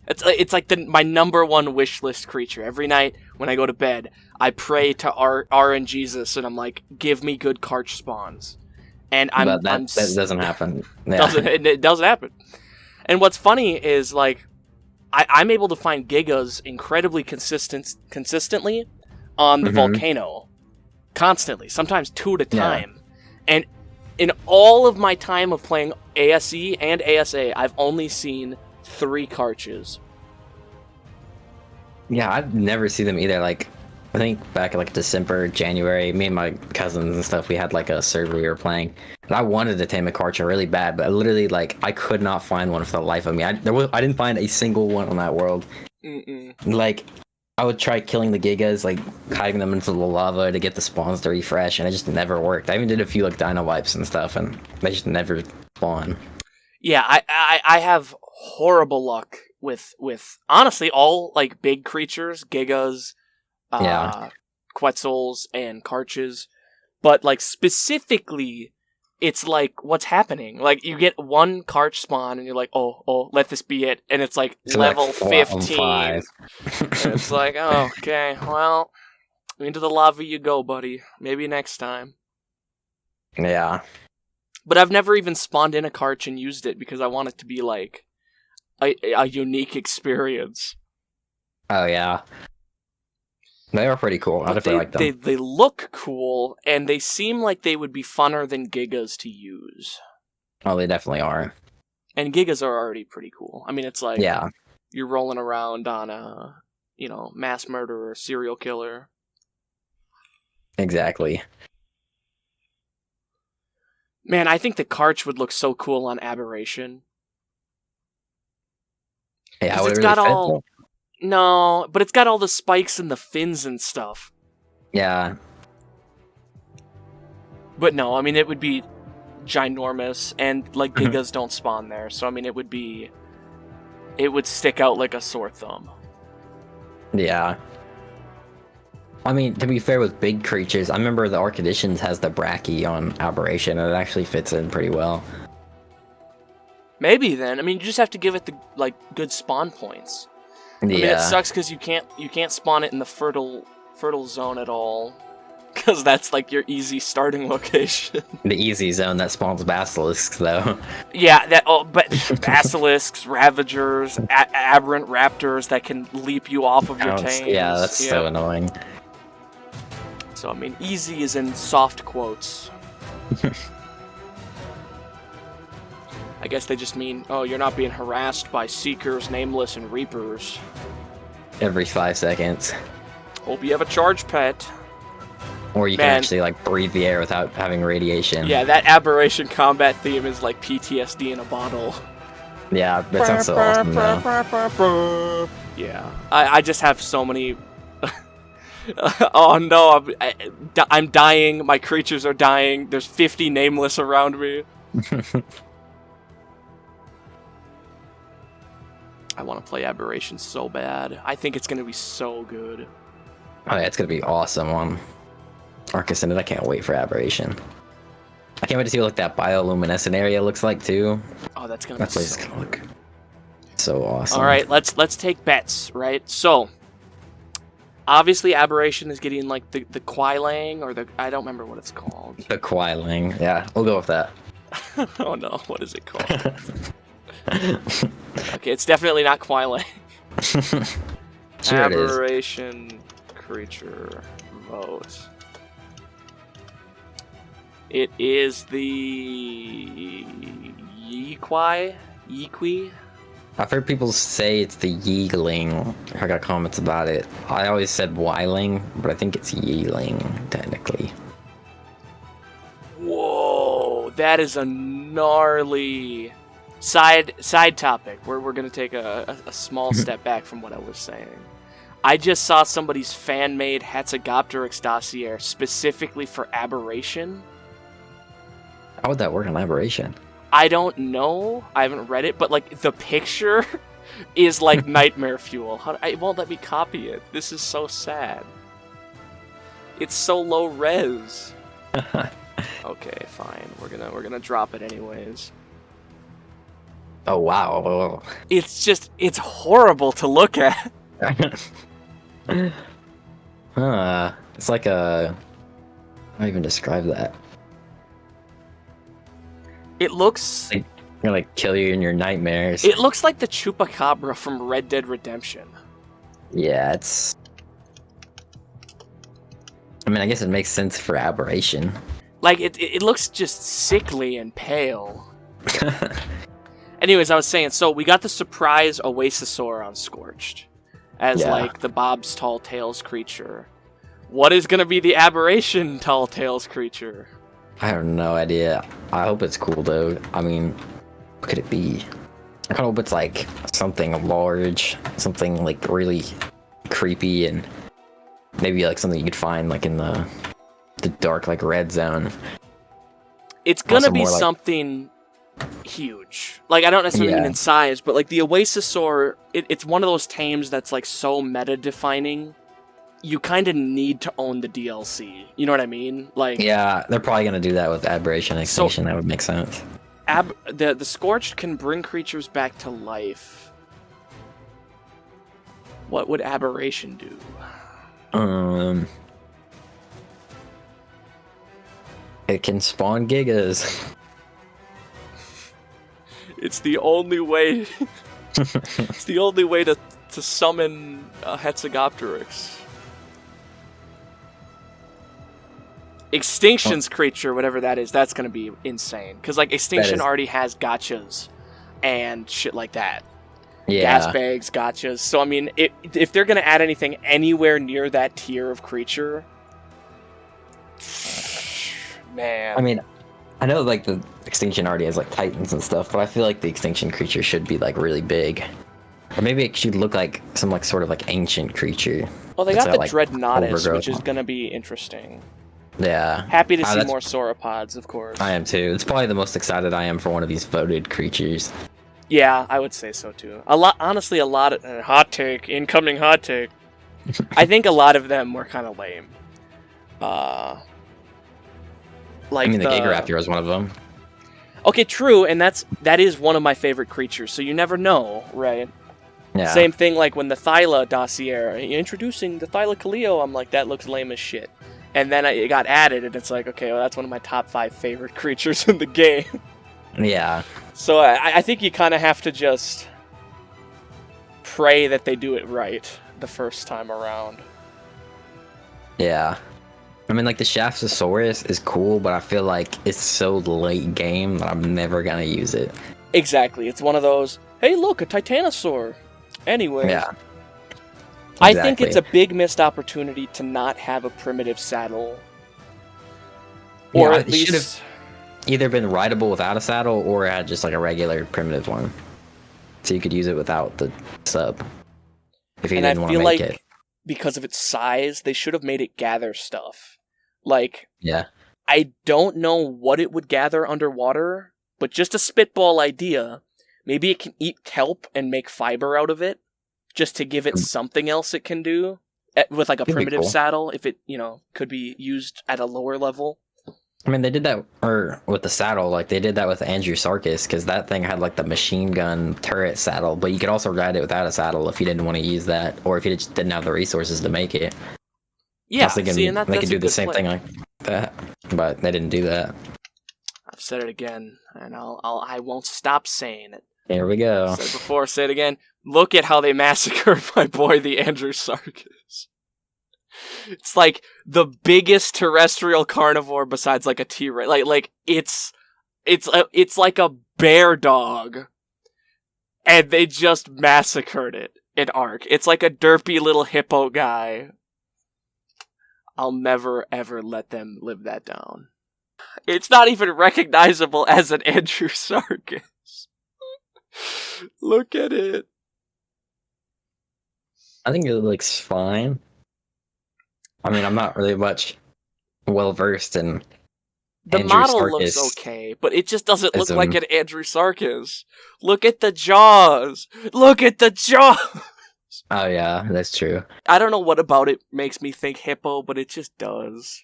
It's like my number one wish list creature. Every night when I go to bed, I pray to RN Jesus, and I'm like, give me good Karch spawns. And that doesn't happen. Yeah. It doesn't happen. And what's funny is, like, I'm able to find Gigas incredibly consistently on the volcano. Constantly. Sometimes 2 at a time. And in all of my time of playing ASE and ASA, I've only seen 3 Karches. Yeah, I've never seen them either. Like, I think back in like December, January, me and my cousins and stuff, we had like a server we were playing, and I wanted to tame a Karcha really bad, but literally, like, I could not find one for the life of me. I didn't find a single one on that world. Like, I would try killing the Gigas, like hiding them into the lava to get the spawns to refresh, and it just never worked. I even did a few like dino wipes and stuff, and they just never spawn. Yeah, I have horrible luck with honestly all like big creatures, Gigas, Quetzals, and Karches, but like specifically, it's like, what's happening? Like, you get one Karch spawn, and you're like, oh, let this be it, and it's like level 15. And it's like, oh, okay, well, into the lava you go, buddy. Maybe next time. Yeah. But I've never even spawned in a Karch and used it because I want it to be like a unique experience. Oh yeah. They are pretty cool. I definitely like them. They look cool, and they seem like they would be funner than Gigas to use. Oh, they definitely are. And Gigas are already pretty cool. I mean, it's like you're rolling around on a, mass murderer, serial killer. Exactly. Man, I think the Karch would look so cool on Aberration. Yeah, it's got all... No, but it's got all the spikes and the fins and stuff. Yeah. But no, I mean, it would be ginormous, and like gigas don't spawn there, so I mean it would stick out like a sore thumb. Yeah. I mean, to be fair with big creatures, I remember the Archidicians has the Brachy on Aberration, and it actually fits in pretty well. Maybe then. I mean, you just have to give it the like good spawn points. Yeah. I mean, it sucks because you can't spawn it in the fertile zone at all, because that's like your easy starting location. The easy zone that spawns basilisks, though. Yeah, but basilisks, ravagers, aberrant raptors that can leap you off of your tames. Yeah, that's so annoying. So I mean, easy is in soft quotes. I guess they just mean, oh, you're not being harassed by Seekers, Nameless, and Reapers. Every 5 seconds. Hope you have a charge pet. Or you can actually, like, breathe the air without having radiation. Yeah, that Aberration combat theme is like PTSD in a bottle. Yeah, that sounds so awesome, though. Yeah, I just have so many... Oh no, I'm dying, my creatures are dying, there's 50 Nameless around me. I want to play Aberration so bad. I think it's going to be so good. Oh yeah, it's going to be awesome on Arcus, and I can't wait for Aberration. I can't wait to see what like, that bioluminescent area looks like, too. Oh, that's going to be so good. Look so awesome. Alright, let's take bets, right? So, obviously Aberration is getting like the Quailang, or I don't remember what it's called. The Quailang, yeah, we'll go with that. Oh no, what is it called? Okay, it's definitely not Quailang. Sure Aberration creature vote. It is the Yeequi? I've heard people say it's the Yeegling. I got comments about it. I always said Wyling, but I think it's Yeeling, technically. Whoa, that is a gnarly side topic. We're going to take a small step back from what I was saying. I just saw somebody's fan-made Hatzegopteryx dossier specifically for Aberration. How would that work on Aberration? I don't know. I haven't read it, but like the picture is like nightmare fuel. It won't let me copy it. This is so sad. It's so low res. Okay, fine. We're gonna drop it anyways. Oh wow. It's horrible to look at. It's like a... How do I even describe that? It looks... Like, gonna like kill you in your nightmares. It looks like the Chupacabra from Red Dead Redemption. Yeah, it's... I mean, I guess it makes sense for Aberration. Like, it looks just sickly and pale. Anyways, I was saying, so we got the surprise Oasisaur on Scorched. As, like, the Bob's Tall Tales creature. What is gonna be the Aberration Tall Tales creature? I have no idea. I hope it's cool, though. I mean, what could it be? I hope it's, like, something large. Something, like, really creepy and... Maybe, like, something you could find, like, in the dark, like, red zone. It's gonna be something... huge. Like, I don't necessarily mean in size, but like the Oasisaur, it's one of those tames that's like so meta-defining. You kind of need to own the DLC. You know what I mean? Like, yeah, they're probably gonna do that with Aberration Extinction. That would make sense. The Scorched can bring creatures back to life. What would Aberration do? It can spawn Gigas. It's the only way. It's the only way to summon Hatzegopteryx. Extinction's creature, whatever that is, that's gonna be insane. Because like Extinction already has gotchas and shit like that. Yeah. Gas bags, gotchas. So I mean, if they're gonna add anything anywhere near that tier of creature, man. I mean, I know like the Extinction already has like Titans and stuff, but I feel like the Extinction creature should be like really big. Or maybe it should look like some like sort of like ancient creature. Well, they got the Dreadnoughtus, which is gonna be interesting. Yeah. Happy to see more sauropods, of course. I am too. It's probably the most excited I am for one of these voted creatures. Yeah, I would say so too. Honestly, a lot of hot take, incoming hot take. I think a lot of them were kind of lame. Like I mean, the Gigaraptor was one of them. Okay, true, and that is one of my favorite creatures. So you never know, right? Yeah. Same thing like when the Thyla dossier, introducing the Thylacoleo, I'm like, that looks lame as shit. And then it got added, and it's like, okay, well, that's one of my top 5 favorite creatures in the game. Yeah. So I think you kind of have to just pray that they do it right the first time around. Yeah. I mean, like, the Shaftosaurus is cool, but I feel like it's so late game that I'm never gonna use it. Exactly. It's one of those, hey, look, a Titanosaur. Anyway. Yeah. I Exactly. think it's a big missed opportunity to not have a primitive saddle. Or Yeah, at it should least... have either been rideable without a saddle, or had just like a regular primitive one. So you could use it without the sub. If you And I didn't want to feel make like it. because of its size, they should have made it gather stuff. Like, Yeah. I don't know what it would gather underwater, but just a spitball idea. Maybe it can eat kelp and make fiber out of it, just to give it something else it can do with like a Could be primitive cool. saddle, if it, could be used at a lower level. I mean, they did that, or with the saddle, like they did that with Andrewsarchus, because that thing had like the machine gun turret saddle, but you could also ride it without a saddle if you didn't want to use that, or if you just didn't have the resources to make it. Yeah, See, and they that's could do a the good same play. thing like that, but they didn't do that. I've said it again, and I won't stop saying it. Here we go. Said before, say it again. Look at how they massacred my boy, the Andrewsarchus. It's like the biggest terrestrial carnivore besides like a T-Rex. Like it's like a bear dog, and they just massacred it in Ark. It's like a derpy little hippo guy. I'll never ever let them live that down. It's not even recognizable as an Andrewsarchus. Look at it. I think it looks fine. I mean, I'm not really much well versed in The model looks okay, but it just doesn't look like an Andrewsarchus. Look at the jaws! Look at the jaws! Oh yeah, that's true. I don't know what about it makes me think hippo, but it just does.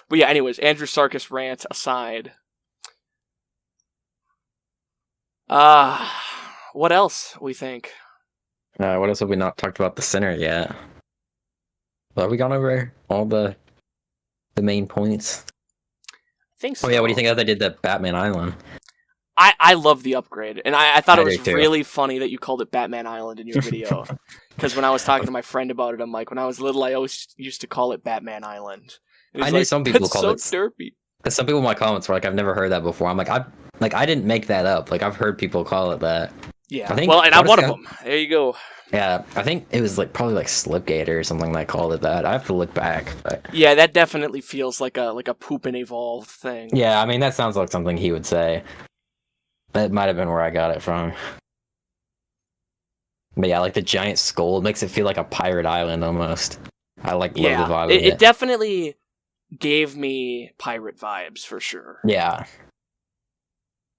But yeah, anyways, Andrewsarchus rant aside. What else we think? What else have we not talked about the center yet? Well, have we gone over all the main points? I think so. Oh yeah, what do you think of they did the Batman Island? I love the upgrade, and I thought I it was do too. really funny that you called it Batman Island in your video. Because when I was talking to my friend about it, I'm like, when I was little, I always used to call it Batman Island. And he's I knew like, some people "That's called so derpy." Because some people in my comments were like, "I've never heard that before." I'm like, I didn't make that up. Like I've heard people call it that. Yeah, I think, well, and I'm one of honestly, them. There you go. Yeah, I think it was like probably like Slipgator or something that called it that. I have to look back, but Yeah, that definitely feels like a poop and evolve thing. yeah, I mean that sounds like something he would say. That might have been where I got it from. But yeah, like the giant skull makes it feel like a pirate island almost. I like love the vibe of it definitely gave me pirate vibes for sure. Yeah.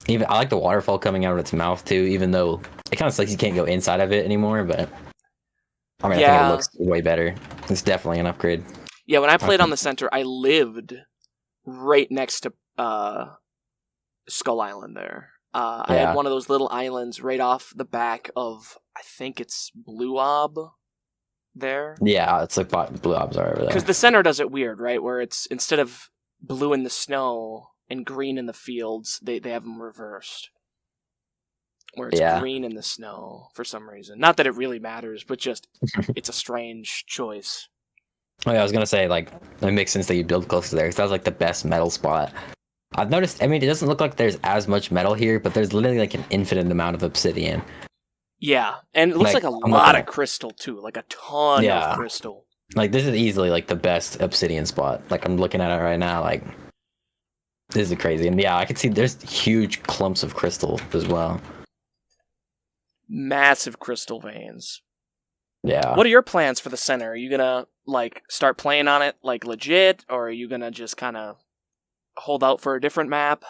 Even I like the waterfall coming out of its mouth too, even though it kind of sucks you can't go inside of it anymore, but I mean I think it looks way better. It's definitely an upgrade. Yeah, when I played on the center, I lived right next to Skull Island there. I had one of those little islands right off the back of, I think it's Blue Ob there. Yeah, it's like blue obs are over there. Because the center does it weird, right? Where it's, instead of blue in the snow and green in the fields, they have them reversed. Where it's green in the snow for some reason. Not that it really matters, but just, it's a strange choice. Oh yeah, I was gonna say, like, it makes sense that you build close to there, because that was like the best metal spot. I've noticed, I mean, it doesn't look like there's as much metal here, but there's literally like an infinite amount of obsidian. Yeah, and it looks like a lot of crystal too, like a ton of crystal. Like, this is easily like the best obsidian spot. Like, I'm looking at it right now, like, this is crazy. And yeah, I can see there's huge clumps of crystal as well. Massive crystal veins. Yeah. What are your plans for the center? Are you gonna like start playing on it like legit, or are you gonna just kind of hold out for a different map?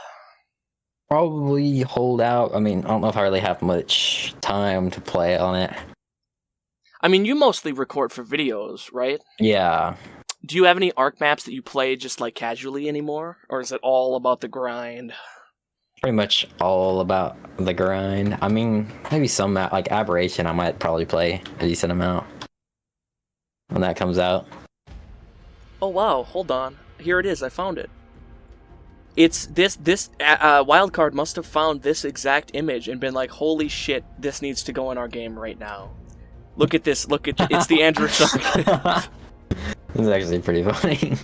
Probably hold out. I mean, I don't know if I really have much time to play on it. I mean, you mostly record for videos, right? Yeah. Do you have any Ark maps that you play just like casually anymore, or is it all about the grind? Pretty much all about the grind. I mean, maybe some map, like Aberration, I might probably play a decent amount when that comes out. Oh wow, hold on. Here it is, I found it. It's this Wildcard must have found this exact image and been like, holy shit, this needs to go in our game right now. Look at this, it's the Andrew Sarkis. This is actually pretty funny.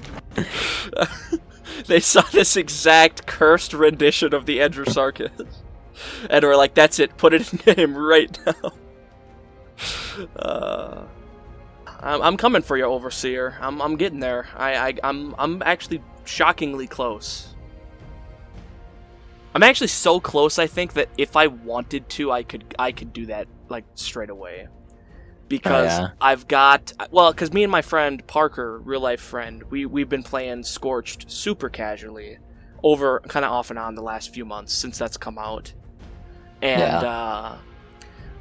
They saw this exact cursed rendition of the Andrew Sarkis. And were like, that's it, put it in game right now. I'm coming for you, Overseer. I'm getting there. I'm actually shockingly close. I'm actually so close, I think, that if I wanted to, I could do that like straight away. Because I've got, well, because me and my friend Parker, real life friend, we've been playing Scorched super casually over kind of off and on the last few months since that's come out. And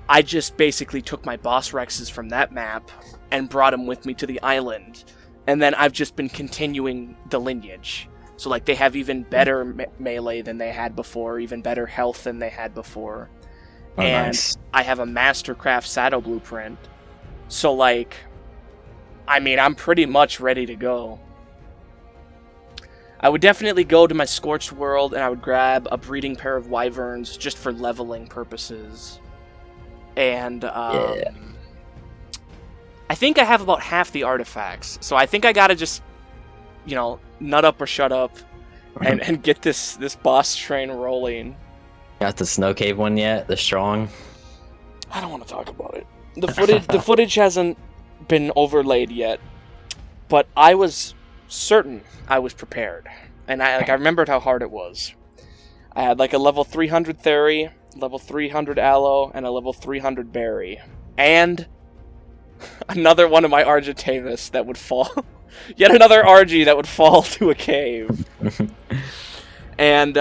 I just basically took my boss Rexes from that map and brought them with me to the island. And then I've just been continuing the lineage. So like they have even better melee than they had before, even better health than they had before. Oh, and nice. I have a Mastercraft Saddle Blueprint. So like, I mean, I'm pretty much ready to go. I would definitely go to my Scorched World and I would grab a breeding pair of Wyverns just for leveling purposes. And I think I have about half the artifacts. So I think I gotta just, nut up or shut up and get this boss train rolling. Got the Snow Cave one yet? The Strong? I don't want to talk about it. The footage hasn't been overlaid yet, but I was certain I was prepared. And I remembered how hard it was. I had like a level 300 Theory, level 300 Aloe, and a level 300 Berry. And another one of my Argentavis that would fall. Yet another Argy that would fall to a cave. And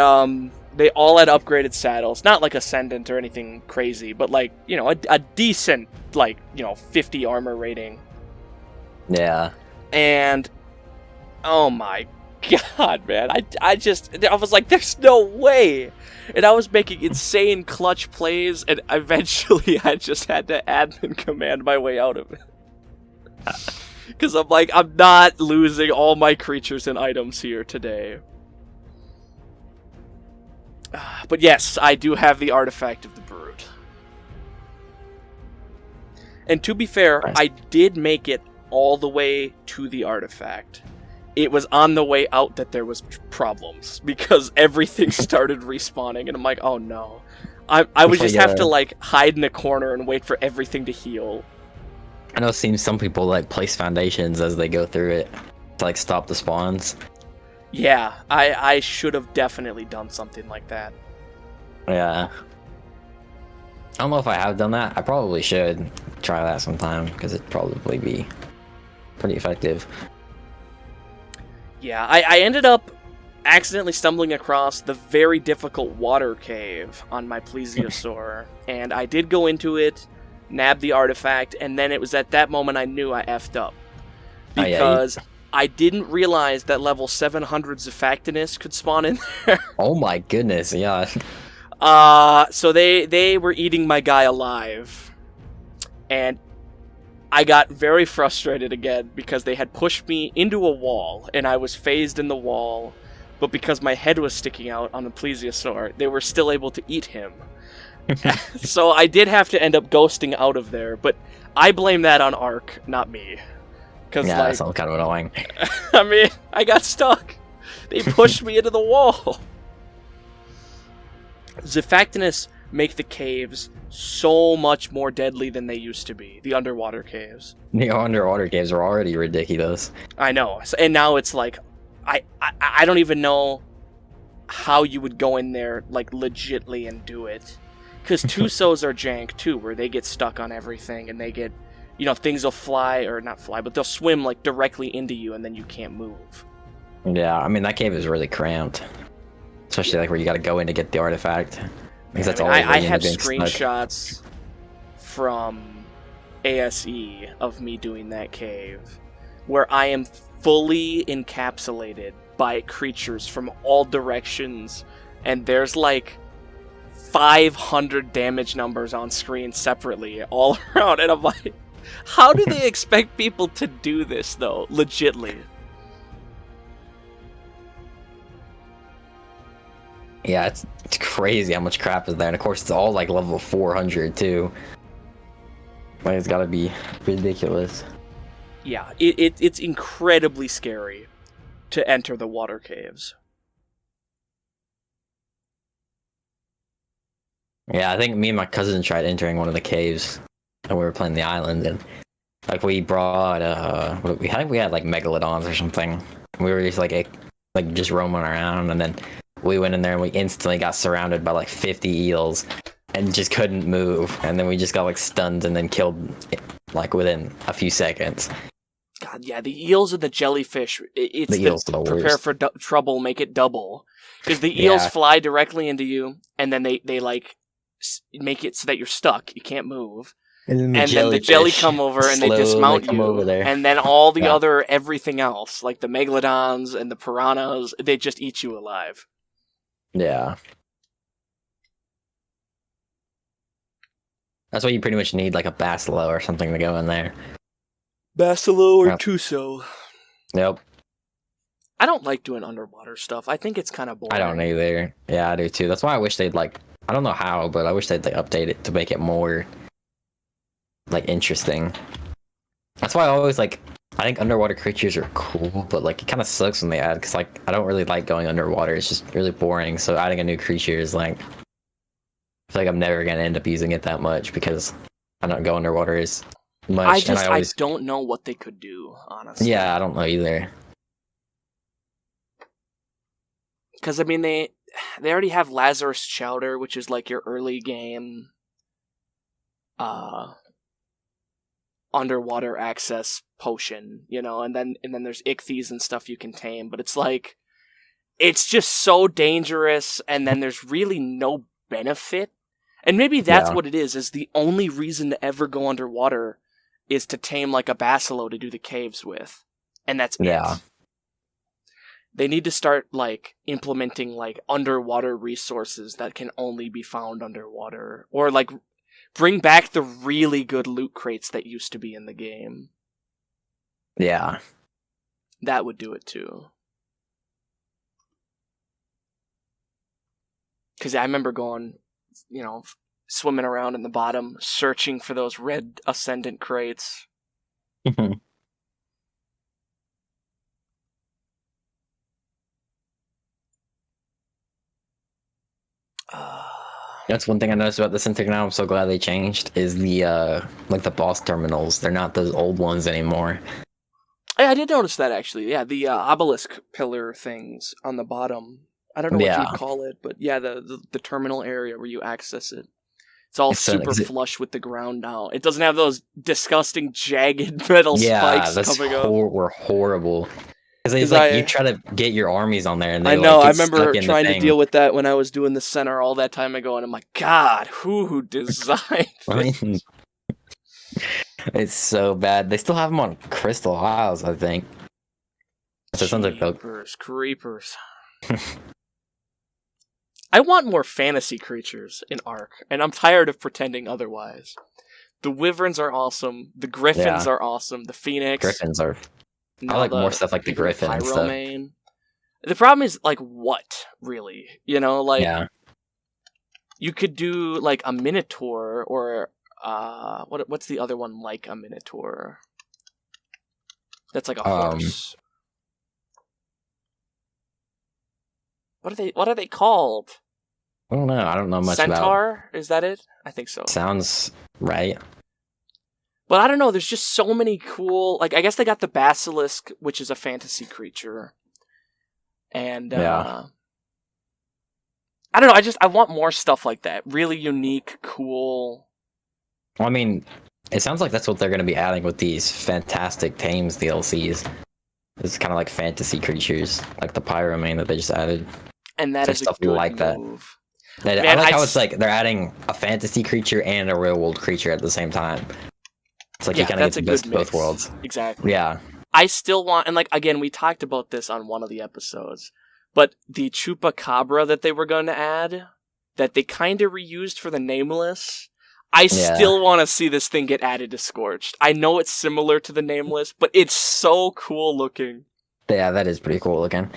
they all had upgraded saddles. Not like Ascendant or anything crazy, but like, a decent, 50 armor rating. Yeah. And, oh my god, man. I was like, there's no way. And I was making insane clutch plays, and eventually I just had to admin command my way out of it. Because I'm like, I'm not losing all my creatures and items here today. But yes, I do have the artifact of the Brute. And to be fair, I did make it all the way to the artifact. It was on the way out that there was problems, because everything started respawning, and I'm like, oh no. I would just have to hide in a corner and wait for everything to heal. I know it seems some people place foundations as they go through it to stop the spawns. Yeah, I should have definitely done something like that. Yeah. I don't know if I have done that. I probably should try that sometime, because it'd probably be pretty effective. Yeah, I ended up accidentally stumbling across the very difficult water cave on my plesiosaur, and I did go into it, nab the artifact, and then it was at that moment I knew I effed up. Because I didn't realize that level 700 Zafactinus could spawn in there. Oh my goodness, yeah. So they were eating my guy alive. And I got very frustrated again because they had pushed me into a wall, and I was phased in the wall. But because my head was sticking out on the plesiosaur, they were still able to eat him. So I did have to end up ghosting out of there, but I blame that on Ark, not me. Yeah, that sounds kind of annoying. I mean, I got stuck. They pushed me into the wall. Zafactinus make the caves so much more deadly than they used to be. The underwater caves. The underwater caves are already ridiculous. I know. And now it's like, I don't even know how you would go in there, legitly and do it. Because Tusos are jank, too, where they get stuck on everything, and they get things will fly, or not fly, but they'll swim like directly into you, and then you can't move. Yeah, I mean that cave is really cramped, especially like where you got to go in to get the artifact. Because that's all. I have screenshots from ASE of me doing that cave, where I am fully encapsulated by creatures from all directions, and there's like 500 damage numbers on screen separately all around, and I'm like, how do they expect people to do this though, legitly? Yeah, it's crazy how much crap is there, and of course it's all like level 400 too. Like it's gotta be ridiculous. Yeah, it's incredibly scary to enter the water caves. Yeah, I think me and my cousin tried entering one of the caves, and we were playing the island, and like we brought we had like megalodons or something. We were just like just roaming around, and then we went in there and we instantly got surrounded by like 50 eels and just couldn't move, and then we just got like stunned and then killed like within a few seconds. God, yeah, the eels and the jellyfish, it's the eels are the prepare worst. for trouble, make it double. Because the eels fly directly into you, and then they like make it so that you're stuck, you can't move. And then the jelly come over and they dismount you, over there. And then all the other everything else, like the megalodons and the piranhas, they just eat you alive. Yeah. That's why you pretty much need like a basilo or something to go in there. Basilo or Tuso. Yep. I don't like doing underwater stuff. I think it's kind of boring. I don't either. Yeah, I do too. That's why I wish they'd like, I don't know how, but I wish they'd like update it to make it more like interesting. That's why I always like, I think underwater creatures are cool, but like it kind of sucks when they add, because like I don't really like going underwater. It's just really boring. So adding a new creature is like, I feel like I'm never gonna end up using it that much because I don't go underwater as much. I don't know what they could do, honestly. Yeah, I don't know either. Because I mean, they already have Lazarus Chowder, which is like your early game underwater access potion, and then there's ichthyes and stuff you can tame, but it's like, it's just so dangerous, and then there's really no benefit. And maybe that's what it is the only reason to ever go underwater is to tame like a basilo to do the caves with. And that's it. They need to start like implementing like underwater resources that can only be found underwater, or like bring back the really good loot crates that used to be in the game. Yeah. That would do it too. Because I remember going, swimming around in the bottom, searching for those red Ascendant crates. That's one thing I noticed about the Synthetic now. I'm so glad they changed. Is the like the boss terminals? They're not those old ones anymore. I did notice that actually. Yeah, the obelisk pillar things on the bottom. I don't know what you'd call it, but yeah, the terminal area where you access it. It's all super flush with the ground now. It doesn't have those disgusting jagged metal spikes coming up. Were horrible. Because you try to get your armies on there, and they I remember trying to deal with that when I was doing the center all that time ago, and I'm like, God, who designed this? It's so bad. They still have them on Crystal Isles, I think. So Creepers. I want more fantasy creatures in Ark, and I'm tired of pretending otherwise. The wyverns are awesome. The griffins are awesome. The phoenix. Griffins are... I like more stuff like the griffin and stuff. The problem is, like, what, really? You could do, like, a minotaur, or, what's the other one like a minotaur? That's like a horse. What are they called? I don't know. I don't know much about... Centaur? About... Is that it? I think so. Sounds right. But I don't know, there's just so many cool... Like, I guess they got the basilisk, which is a fantasy creature. And, I don't know, I want more stuff like that. Really unique, cool... Well, I mean, It sounds like that's what they're going to be adding with these Fantastic Tames DLCs. It's kind of like fantasy creatures, like the Pyromane that they just added. And that is a good like move. That. Man, I like how it's like they're adding a fantasy creature and a real world creature at the same time. It's like you kind of get the best of both worlds. Exactly. Yeah. I still want, and like, again, we talked about this on one of the episodes, but the Chupacabra that they were going to add, that they kind of reused for the Nameless, I still want to see this thing get added to Scorched. I know it's similar to the Nameless, but it's so cool looking. Yeah, that is pretty cool looking.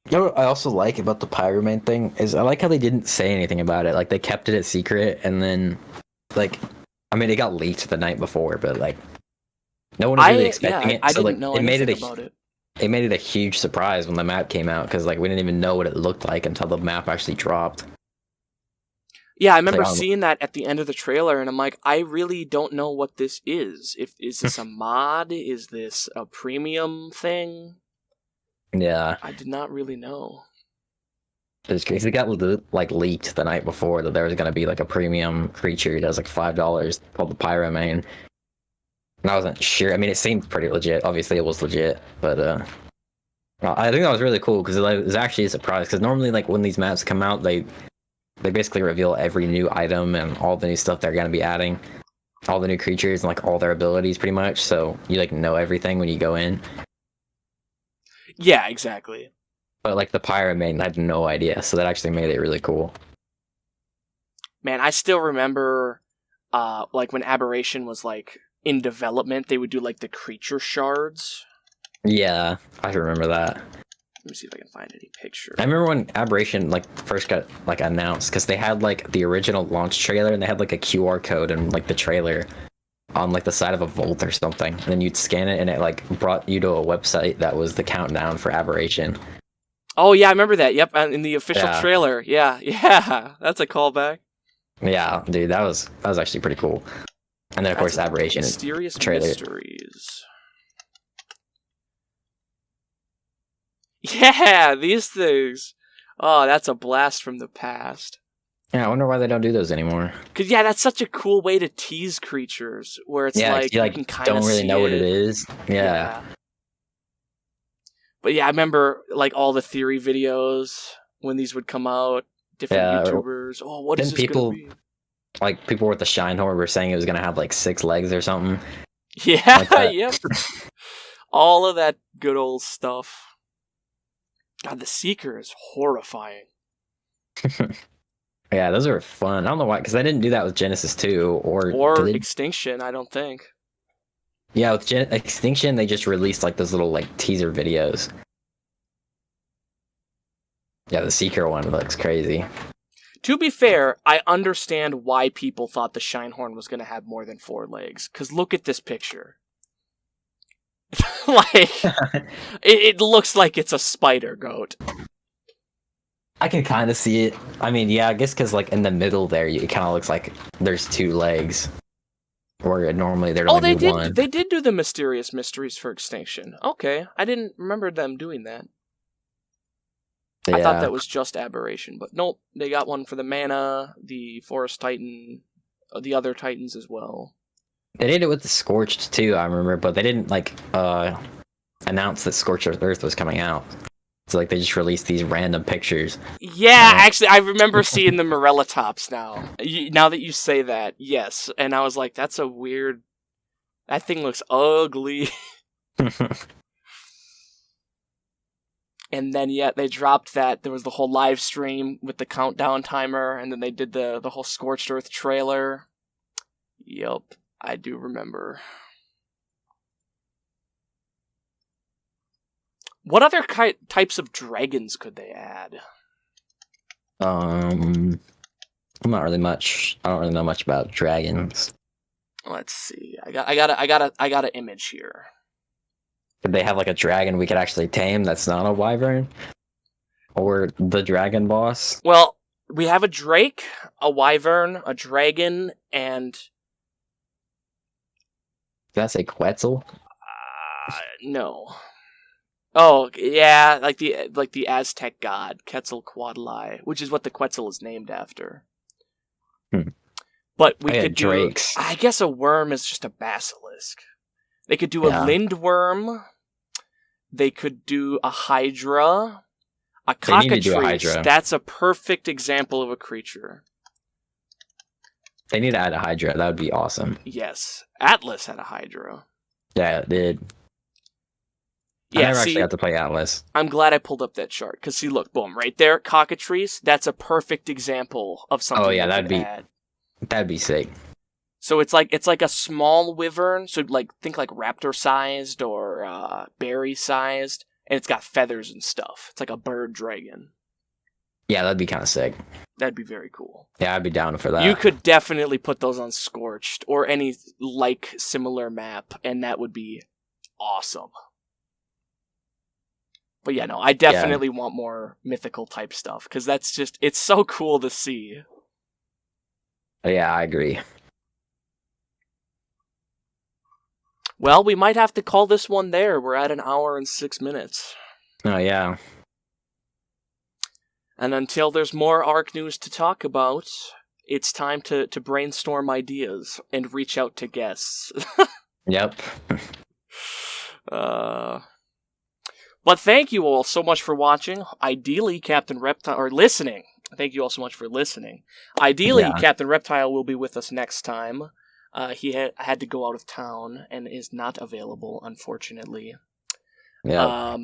You know what I also like about the Pyromane thing is I like how they didn't say anything about it. Like, they kept it a secret, and then, like, I mean, it got leaked the night before, but, like, no one was really expecting it. I so, didn't know anything about it. It made it a huge surprise when the map came out, because, like, we didn't even know what it looked like until the map actually dropped. Yeah, I remember seeing that at the end of the trailer, and I'm like, I really don't know what this is. Is this a mod? Is this a premium thing? Yeah. I did not really know. It's crazy. It got like leaked the night before that there was going to be like a premium creature that was like $5 called the Pyromane. And I wasn't sure. I mean, it seemed pretty legit. Obviously, it was legit, but I think that was really cool because it was actually a surprise. Because normally, like when these maps come out, they basically reveal every new item and all the new stuff they're going to be adding, all the new creatures and like all their abilities, pretty much. So you like know everything when you go in. Yeah, exactly. But like the Pyromane, I had no idea, so that actually made it really cool. Man, I still remember, like when Aberration was like in development, they would do like the creature shards. Yeah, I remember that. Let me see if I can find any picture. I remember when Aberration like first got like announced because they had like the original launch trailer and they had like a QR code and like the trailer on like the side of a vault or something, and then you'd scan it and it like brought you to a website that was the countdown for Aberration. Oh yeah, I remember that. Yep, in the official trailer. Yeah, that's a callback. Yeah, dude, that was actually pretty cool. And then of course Aberration Mysterious trailer. Mysteries. Yeah, these things. Oh, that's a blast from the past. Yeah, I wonder why they don't do those anymore. Cause yeah, that's such a cool way to tease creatures, where it's like you can kind of don't really know it. What it is. Yeah. But yeah, I remember like all the theory videos when these would come out. Different YouTubers. Oh, what is this gonna be? Like people with the Shinehorn were saying it was gonna have like 6 legs or something. Yeah, like yep. All of that good old stuff. God, the Seeker is horrifying. Yeah, those are fun. I don't know why, because they didn't do that with Genesis 2 or Extinction, I don't think. Yeah, with Extinction, they just released like those little like teaser videos. Yeah, the Seeker one looks crazy. To be fair, I understand why people thought the Shinehorn was going to have more than 4 legs. Because look at this picture. Like, it looks like it's a spider goat. I can kind of see it. I mean, yeah, I guess because like in the middle there, it kind of looks like there's 2 legs. Where normally there'd only be one. They did do the Mysterious Mysteries for Extinction. Okay, I didn't remember them doing that. Yeah. I thought that was just Aberration, but nope, they got one for the Mana, the Forest Titan, the other Titans as well. They did it with the Scorched too, I remember, but they didn't like announce that Scorched Earth was coming out. So like they just released these random pictures. Yeah, actually, I remember seeing the Morella tops now. Now that you say that, yes. And I was like, that's a weird... That thing looks ugly. And then, yeah, they dropped that. There was the whole live stream with the countdown timer, and then they did the whole Scorched Earth trailer. Yup, I do remember. What other types of dragons could they add? Not really much. I don't really know much about dragons. Let's see. I got an image here. Could they have like a dragon we could actually tame that's not a wyvern? Or the dragon boss? Well, we have a drake, a wyvern, a dragon, and... Did I say Quetzal? No. Oh, yeah, like the Aztec god, Quetzalcoatl, which is what the Quetzal is named after. But we could do... drakes. I guess a worm is just a basilisk. They could do a lindworm. They could do a hydra. A cockatrice. That's a perfect example of a creature. They need to add a hydra. That would be awesome. Yes. Atlas had a hydra. Yeah, it did. I never actually got to play Atlas. I'm glad I pulled up that chart. Because see, look, boom, right there, cockatrice. That's a perfect example of something. Oh yeah, that'd be sick. So it's like a small wyvern. So like think like raptor sized or berry sized, and it's got feathers and stuff. It's like a bird dragon. Yeah, that'd be kind of sick. That'd be very cool. Yeah, I'd be down for that. You could definitely put those on Scorched or any like similar map, and that would be awesome. But yeah, no, I definitely want more mythical type stuff, because that's just, it's so cool to see. Yeah, I agree. Well, we might have to call this one there. We're at 1 hour and 6 minutes. Oh, yeah. And until there's more ARC news to talk about, it's time to brainstorm ideas and reach out to guests. Yep. But thank you all so much for watching. Ideally, Captain Reptile, or listening. Thank you all so much for listening. Ideally, Captain Reptile will be with us next time. He had to go out of town and is not available, unfortunately. Yeah.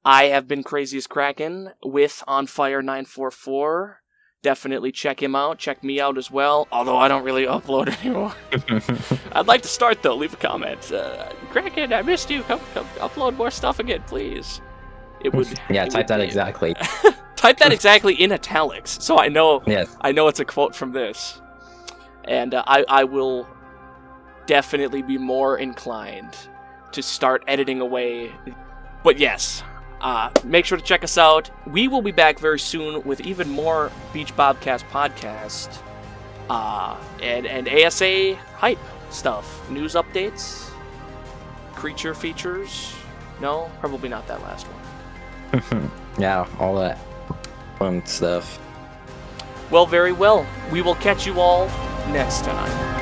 I have been Kraziest Kraken with OnFire944. Definitely check him out. Check me out as well. Although I don't really upload anymore. I'd like to start though. Leave a comment. Kraken, I missed you. Come upload more stuff again, please. It would. Yeah, type that exactly. Type that exactly in italics, so I know. Yes. I know it's a quote from this, and I will definitely be more inclined to start editing away. But yes. Make sure to check us out. We will be back very soon with even more Beach Bobcast podcast and ASA hype stuff. News updates, creature features. No, probably not that last one. Yeah, all that fun stuff. Well, very well. We will catch you all next time.